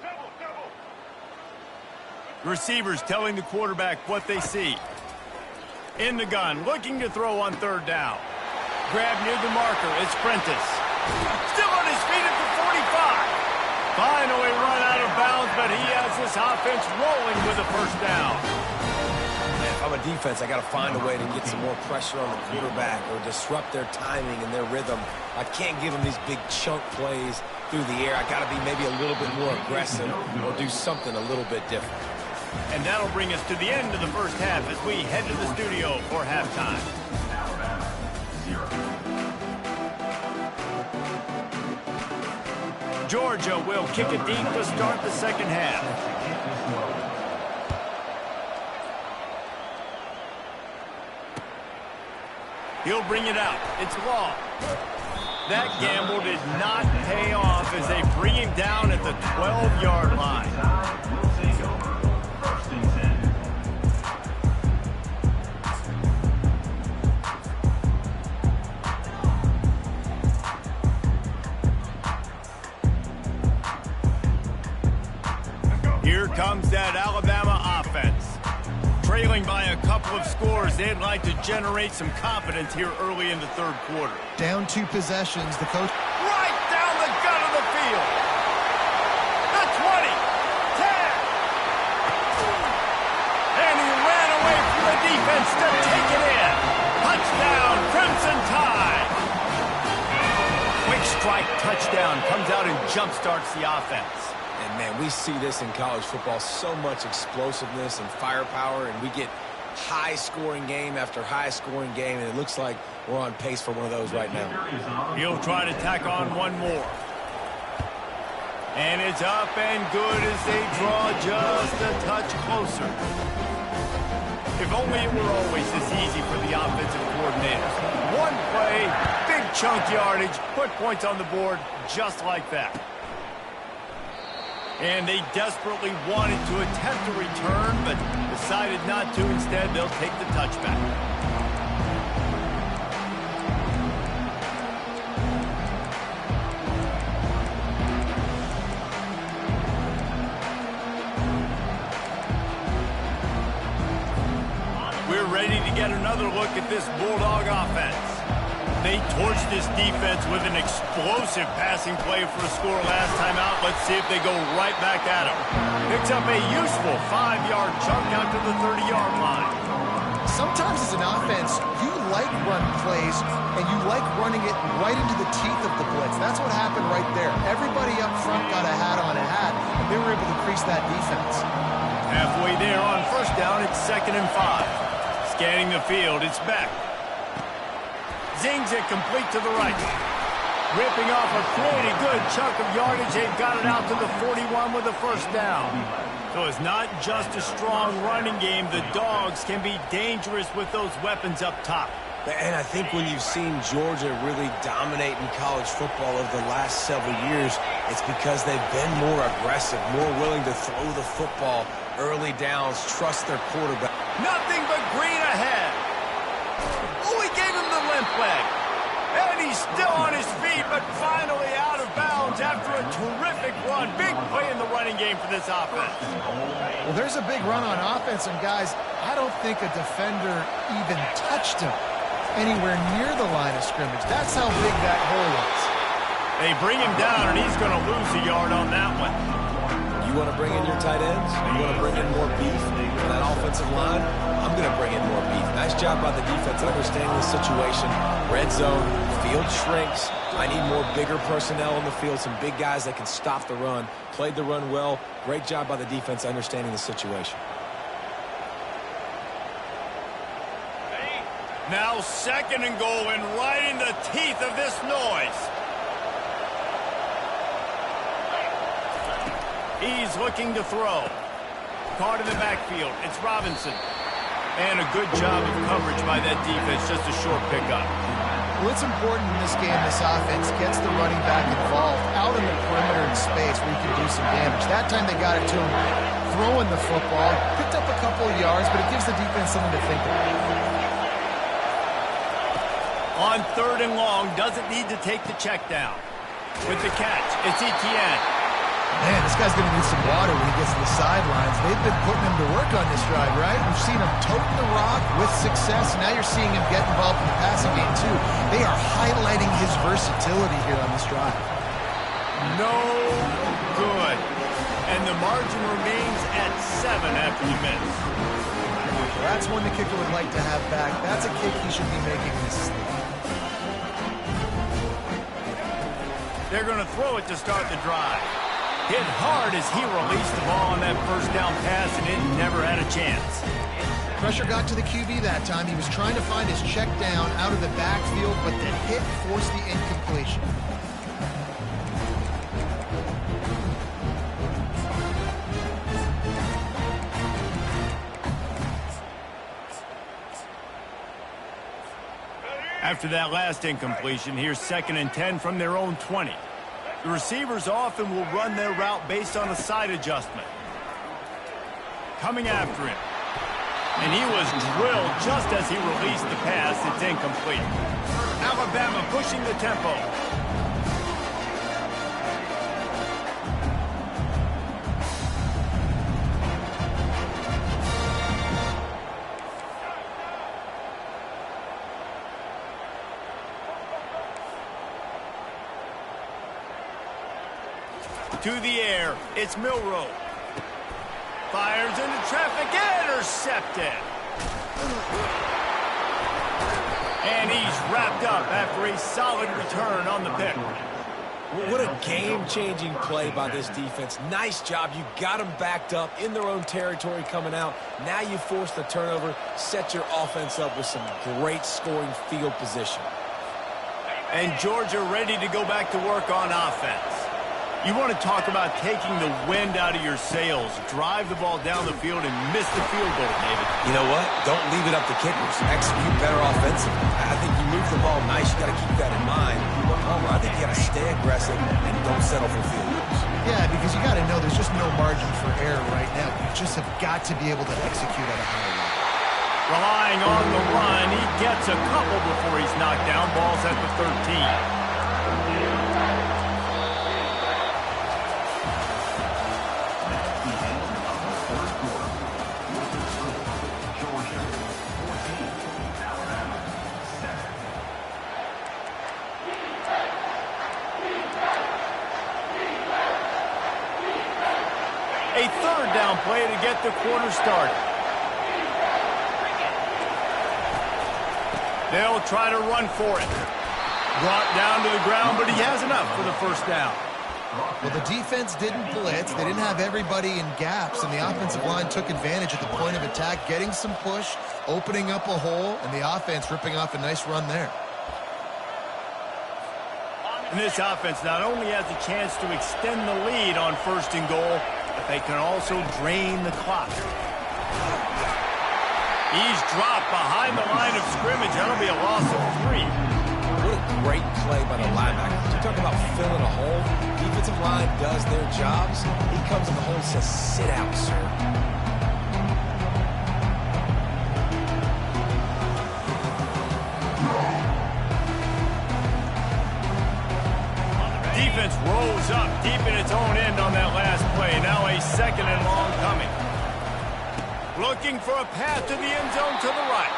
Speaker 2: Receivers telling the quarterback what they see. In the gun, looking to throw on 3rd down. Grab near the marker, it's Prentice. Still on his feet at the 45. Finally run out of bounds, but he has this offense rolling with a first down.
Speaker 3: Man, if I'm a defense, I got to find a way to get some more pressure on the quarterback or disrupt their timing and their rhythm. I can't give them these big chunk plays through the air. I got to be maybe a little bit more aggressive or do something a little bit different.
Speaker 2: And that'll bring us to the end of the first half as we head to the studio for halftime.
Speaker 4: Alabama, 0.
Speaker 2: Georgia will kick it deep to start the second half. He'll bring it out. It's Law. That gamble did not pay off as they bring him down at the 12-yard line.
Speaker 4: Will take over 1st and 10.
Speaker 2: Here comes that Alabama offense. Trailing by a couple of scores, they'd like to generate some confidence here early in the 3rd quarter.
Speaker 1: Down 2 possessions, the coach.
Speaker 2: Right down the gut of the field. The 20, 10. And he ran away from the defense to take it in. Touchdown, Crimson Tide. Quick strike touchdown comes out and jumpstarts the offense.
Speaker 3: And, man, we see this in college football, so much explosiveness and firepower, and we get high-scoring game after high-scoring game, and it looks like we're on pace for one of those right now.
Speaker 2: He'll try to tack on one more. And it's up and good as they draw just a touch closer. If only it were always this easy for the offensive coordinators. One play, big chunk yardage, put points on the board just like that. And they desperately wanted to attempt a return, but decided not to. Instead, they'll take the touchback. We're ready to get another look at this Bulldog offense. They torched this defense with an explosive passing play for a score last time out. Let's see if they go right back at him. Picks up a useful 5-yard chunk out to the 30-yard line.
Speaker 1: Sometimes as an offense, you like run plays, and you like running it right into the teeth of the blitz. That's what happened right there. Everybody up front got a hat on a hat, and they were able to crease that defense.
Speaker 2: Halfway there on first down, it's 2nd and 5. Scanning the field, it's Beck. Zings it complete to the right. Ripping off a pretty good chunk of yardage. They've got it out to the 41 with a first down. So it's not just a strong running game. The Dogs can be dangerous with those weapons up top.
Speaker 3: And I think when you've seen Georgia really dominate in college football over the last several years, it's because they've been more aggressive, more willing to throw the football, early downs, trust their quarterback.
Speaker 2: Nothing but green ahead. He gave him the limp leg. And he's still on his feet, but finally out of bounds yards after a terrific run. Big play in the running game for this offense.
Speaker 1: Well, there's a big run on offense, and guys, I don't think a defender even touched him anywhere near the line of scrimmage. That's how big that hole was.
Speaker 2: They bring him down, and he's going to lose a yard on that one.
Speaker 3: You want to bring in your tight ends? You want to bring in more beef for that offensive line? I'm going to bring in more beef. Nice job by the defense understanding the situation. Red zone, field shrinks. I need more bigger personnel on the field, some big guys that can stop the run. Played the run well. Great job by the defense understanding the situation.
Speaker 2: Now 2nd and goal, and right in the teeth of this noise. He's looking to throw. Caught in the backfield. It's Robinson. And a good job of coverage by that defense. Just a short pickup.
Speaker 1: Well, it's important in this game this offense gets the running back involved out in the perimeter in space where you can do some damage. That time they got it to him throwing the football. Picked up a couple of yards, but it gives the defense something to think about.
Speaker 2: On 3rd and long, doesn't need to take the check down. With the catch, it's Etienne.
Speaker 1: Man, this guy's going to need some water when he gets to the sidelines. They've been putting him to work on this drive, right? We've seen him toting the rock with success. Now you're seeing him get involved in the passing game, too. They are highlighting his versatility here on this drive.
Speaker 2: No good. And the margin remains at 7 after the miss.
Speaker 1: Well, that's one the kicker would like to have back. That's a kick he should be making in his sleep.
Speaker 2: They're going to throw it to start the drive. Hit hard as he released the ball on that 1st down pass, and it never had a chance.
Speaker 1: Pressure got to the QB that time. He was trying to find his check down out of the backfield, but the hit forced the incompletion.
Speaker 2: After that last incompletion, here's 2nd and 10 from their own 20. The receivers often will run their route based on a side adjustment. Coming after him. And he was drilled just as he released the pass. It's incomplete. Alabama pushing the tempo. To the air, it's Milroe. Fires into traffic, intercepted. And he's wrapped up after a solid return on the pick.
Speaker 3: What a game-changing play by this defense. Nice job. You got them backed up in their own territory coming out. Now you force the turnover, set your offense up with some great scoring field position.
Speaker 2: And Georgia ready to go back to work on offense. You want to talk about taking the wind out of your sails. Drive the ball down the field and miss the field goal, David.
Speaker 3: You know what? Don't leave it up to kickers. Execute better offensively. I think you move the ball nice. You got to keep that in mind. But Palmer, I think you got to stay aggressive and don't settle for field goals.
Speaker 1: Yeah, because you got to know there's just no margin for error right now. You just have got to be able to execute at a high level.
Speaker 2: Relying on the run, he gets a couple before he's knocked down. Ball's at the 13. A 3rd down play to get the quarter started. They'll try to run for it. Brought down to the ground, but he has enough for the 1st down.
Speaker 1: Well, the defense didn't blitz. They didn't have everybody in gaps, and the offensive line took advantage at the point of attack, getting some push, opening up a hole, and the offense ripping off a nice run there.
Speaker 2: And this offense not only has a chance to extend the lead on 1st and goal, but they can also drain the clock. He's dropped behind the line of scrimmage. That'll be a loss of 3.
Speaker 3: What a great play by the linebacker. You talk about filling a hole. Defensive line does their jobs. He comes in the hole and says, sit out, sir.
Speaker 2: Defense rolls up deep in its own end on that last play. Now a second and long coming. Looking for a path to the end zone to the right.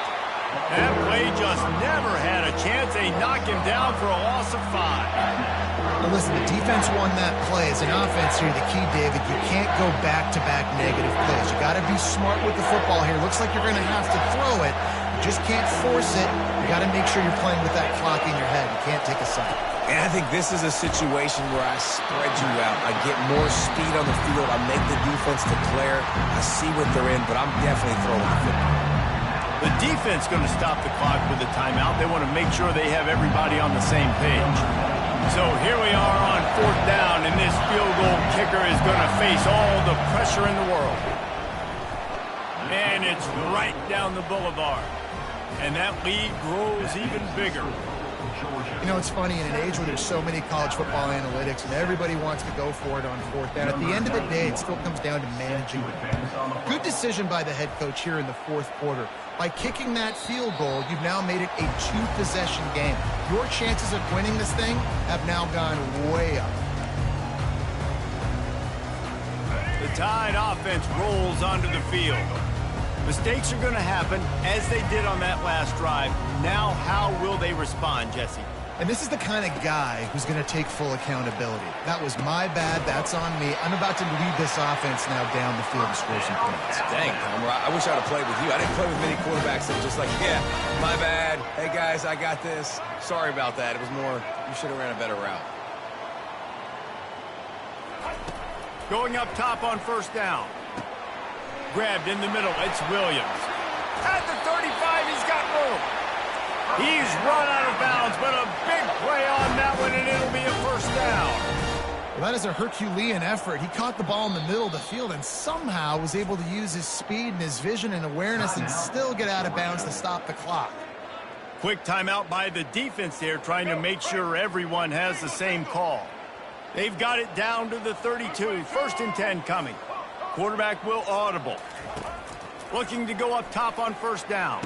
Speaker 2: That play just never had a chance. They knock him down for a loss of 5.
Speaker 1: Now listen, the defense won that play. As an offense here, the key, David, you can't go back-to-back negative plays. You got to be smart with the football here. Looks like you're going to have to throw it. You just can't force it. You got to make sure you're playing with that clock in your head. You can't take a sack.
Speaker 3: And I think this is a situation where I spread you out. I get more speed on the field. I make the defense declare. I see what they're in, but I'm definitely throwing the football.
Speaker 2: The defense going to stop the clock with a timeout. They want to make sure they have everybody on the same page. So here we are on 4th down, and this field goal kicker is going to face all the pressure in the world. And it's right down the boulevard. And that lead grows even bigger.
Speaker 1: You know, it's funny, in an age where there's so many college football analytics and everybody wants to go for it on 4th down, at the end of the day, it still comes down to managing the game. Good decision by the head coach here in the 4th quarter. By kicking that field goal, you've now made it a 2-possession game. Your chances of winning this thing have now gone way up.
Speaker 2: The Tide offense rolls onto the field. Mistakes are going to happen, as they did on that last drive. Now, how will they respond, Jesse?
Speaker 1: And this is the kind of guy who's going to take full accountability. That was my bad. That's on me. I'm about to lead this offense now down the field and score some points.
Speaker 3: Dang, Tom, I wish I would have played with you. I didn't play with many quarterbacks that were just like, yeah, my bad. Hey, guys, I got this. Sorry about that. It was more, you should have ran a better route.
Speaker 2: Going up top on 1st down. Grabbed in the middle. It's Williams. At the 35, he's got room. He's run out of bounds, but a big play on that one, and it'll be a 1st down.
Speaker 1: Well, that is a Herculean effort. He caught the ball in the middle of the field and somehow was able to use his speed and his vision and awareness and still get out of bounds to stop the clock.
Speaker 2: Quick timeout by the defense there, trying to make sure everyone has the same call. They've got it down to the 32. 1st and 10 coming. Quarterback will audible. Looking to go up top on 1st down.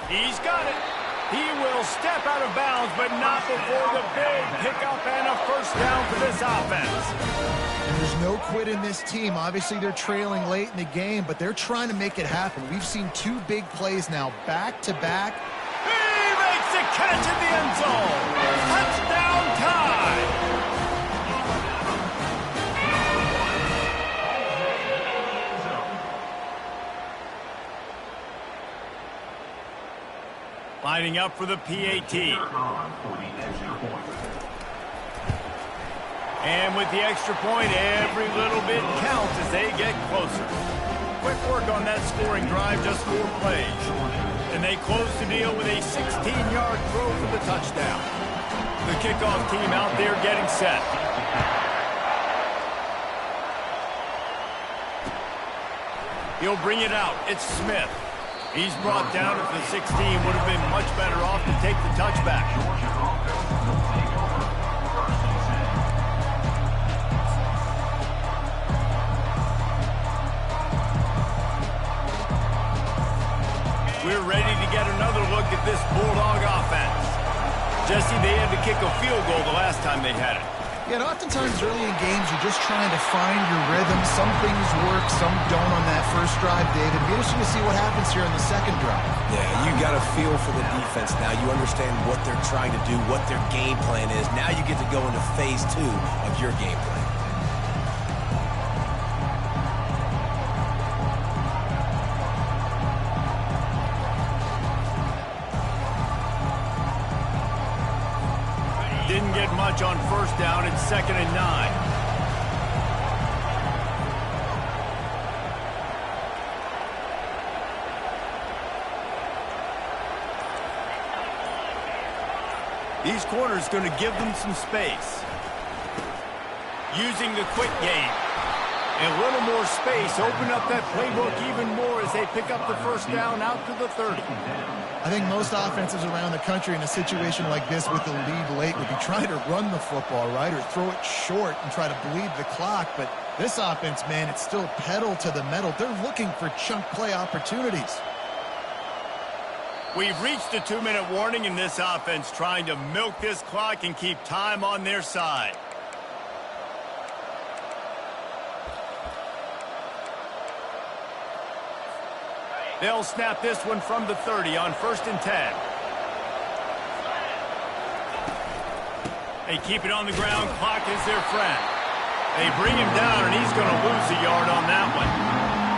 Speaker 2: He's got it. He will step out of bounds, but not before the big pickup and a 1st down for this offense.
Speaker 1: And there's no quit in this team. Obviously, they're trailing late in the game, but they're trying to make it happen. We've seen 2 big plays now, back-to-back.
Speaker 2: He makes the catch in the end zone. Touchdown Tide. Lining up for the PAT. And with the extra point, every little bit counts as they get closer. Quick work on that scoring drive, just 4 plays. And they close the deal with a 16-yard throw for the touchdown. The kickoff team out there getting set. He'll bring it out. It's Smith. He's brought down at the 16. Would have been much better off to take the touchback. We're ready to get another look at this Bulldog offense. Jesse, they had to kick a field goal the last time they had it.
Speaker 1: Yeah, and oftentimes early in games, you're just trying to find your rhythm. Some things work, some don't on that first drive, David. Be interesting to see what happens here in the second drive.
Speaker 3: Yeah, you got a feel for the defense now. You understand what they're trying to do, what their game plan is. Now you get to go into phase 2 of your game plan.
Speaker 2: Didn't get much on 1st down. It's 2nd and 9. These corners going to give them some space. Using the quick game. And a little more space. Open up that playbook even more as they pick up the 1st down out to the 30.
Speaker 1: I think most offenses around the country in a situation like this with the lead late would be trying to run the football, right, or throw it short and try to bleed the clock. But this offense, man, it's still pedal to the metal. They're looking for chunk play opportunities.
Speaker 2: We've reached a 2-minute warning in this offense, trying to milk this clock and keep time on their side. They'll snap this one from the 30 on 1st and 10. They keep it on the ground. Clock is their friend. They bring him down, and he's going to lose a yard on that one.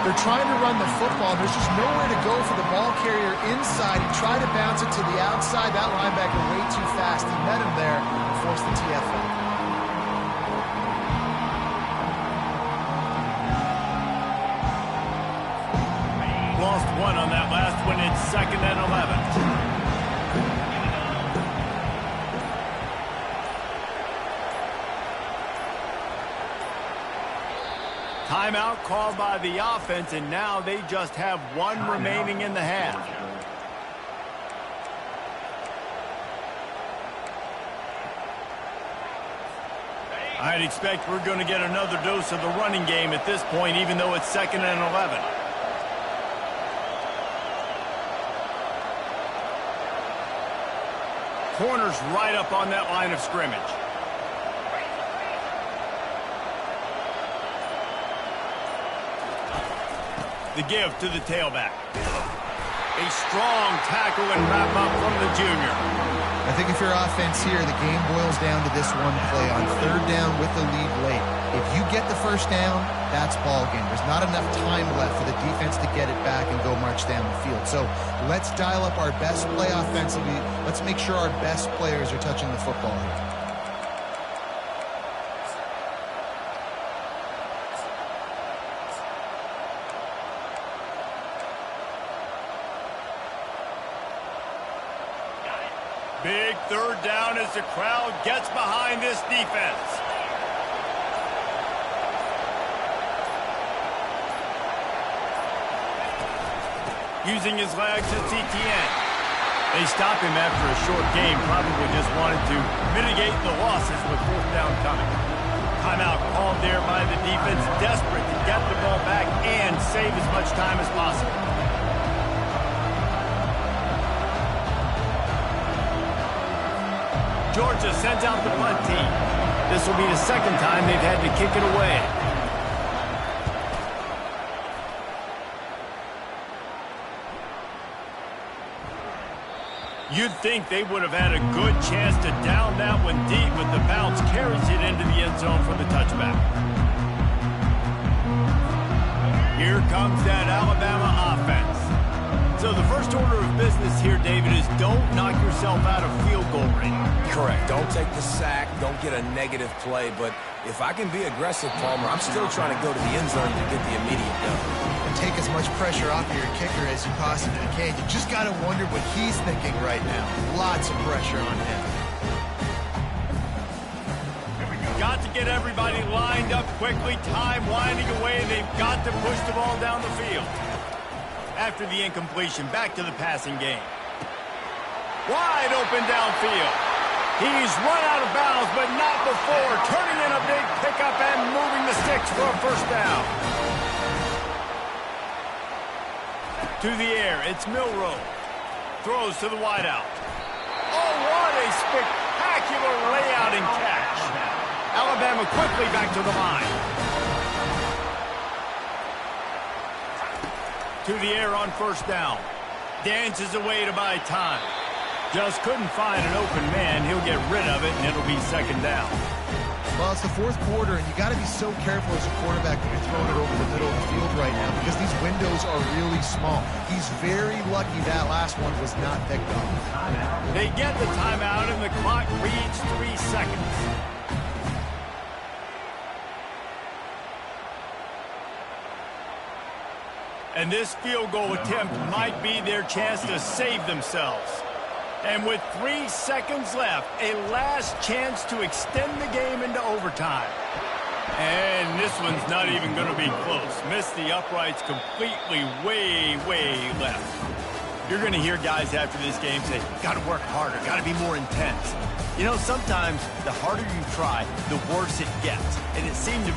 Speaker 1: They're trying to run the football. There's just nowhere to go for the ball carrier inside. He tried to bounce it to the outside. That linebacker way too fast. He met him there and forced the TFL.
Speaker 2: Lost one on that last one. It's 2nd and 11. Timeout called by the offense, and now they just have one remaining in the half. I'd expect we're going to get another dose of the running game at this point, even though it's 2nd and 11. Corner's right up on that line of scrimmage. The give to the tailback. A strong tackle and wrap up from the junior.
Speaker 1: I think if you're offense here, the game boils down to this one play on 3rd down with the lead late. If you get the 1st down, that's ball game. There's not enough time left for the defense to get it back and go march down the field. So let's dial up our best play offensively. Let's make sure our best players are touching the football here.
Speaker 2: Big 3rd down as the crowd gets behind this defense. Using his legs, it's Etienne. They stop him after a short game. Probably just wanted to mitigate the losses with 4th down coming. Timeout called there by the defense, desperate to get the ball back and save as much time as possible. Georgia sends out the punt team. This will be the 2nd time they've had to kick it away. You'd think they would have had a good chance to down that one deep, but the bounce carries it into the end zone for the touchback. Here comes that Alabama offense. So the first order of business here, David, is don't knock yourself out of field goal range.
Speaker 3: Correct. Don't take the sack. Don't get a negative play. But if I can be aggressive, Palmer, I'm still trying to go to the end zone to get the immediate go.
Speaker 1: And take as much pressure off of your kicker as you possibly can. You just got to wonder what he's thinking right now. Lots of pressure on him.
Speaker 2: Got to get everybody lined up quickly. Time winding away. They've got to push the ball down the field. After the incompletion, back to the passing game. Wide open downfield. He's run out of bounds, but not before. Turning in a big pickup and moving the sticks for a 1st down. To the air, it's Milroe. Throws to the wideout. Oh, what a spectacular layout and catch. Alabama quickly back to the line. To the air on 1st down. Dances away to buy time. Just couldn't find an open man. He'll get rid of it, and it'll be 2nd down.
Speaker 1: Well, it's the 4th quarter, and you got to be so careful as a quarterback when you're throwing it over the middle of the field right now because these windows are really small. He's very lucky that last one was not picked up.
Speaker 2: They get the timeout, and the clock reads 3 seconds. And this field goal attempt might be their chance to save themselves. And with 3 seconds left, a last chance to extend the game into overtime. And this one's not even going to be close. Missed the uprights completely way left. You're going to hear guys after this game say, got to work harder, got to be more intense. You know, sometimes the harder you try, the worse it gets. And it seemed to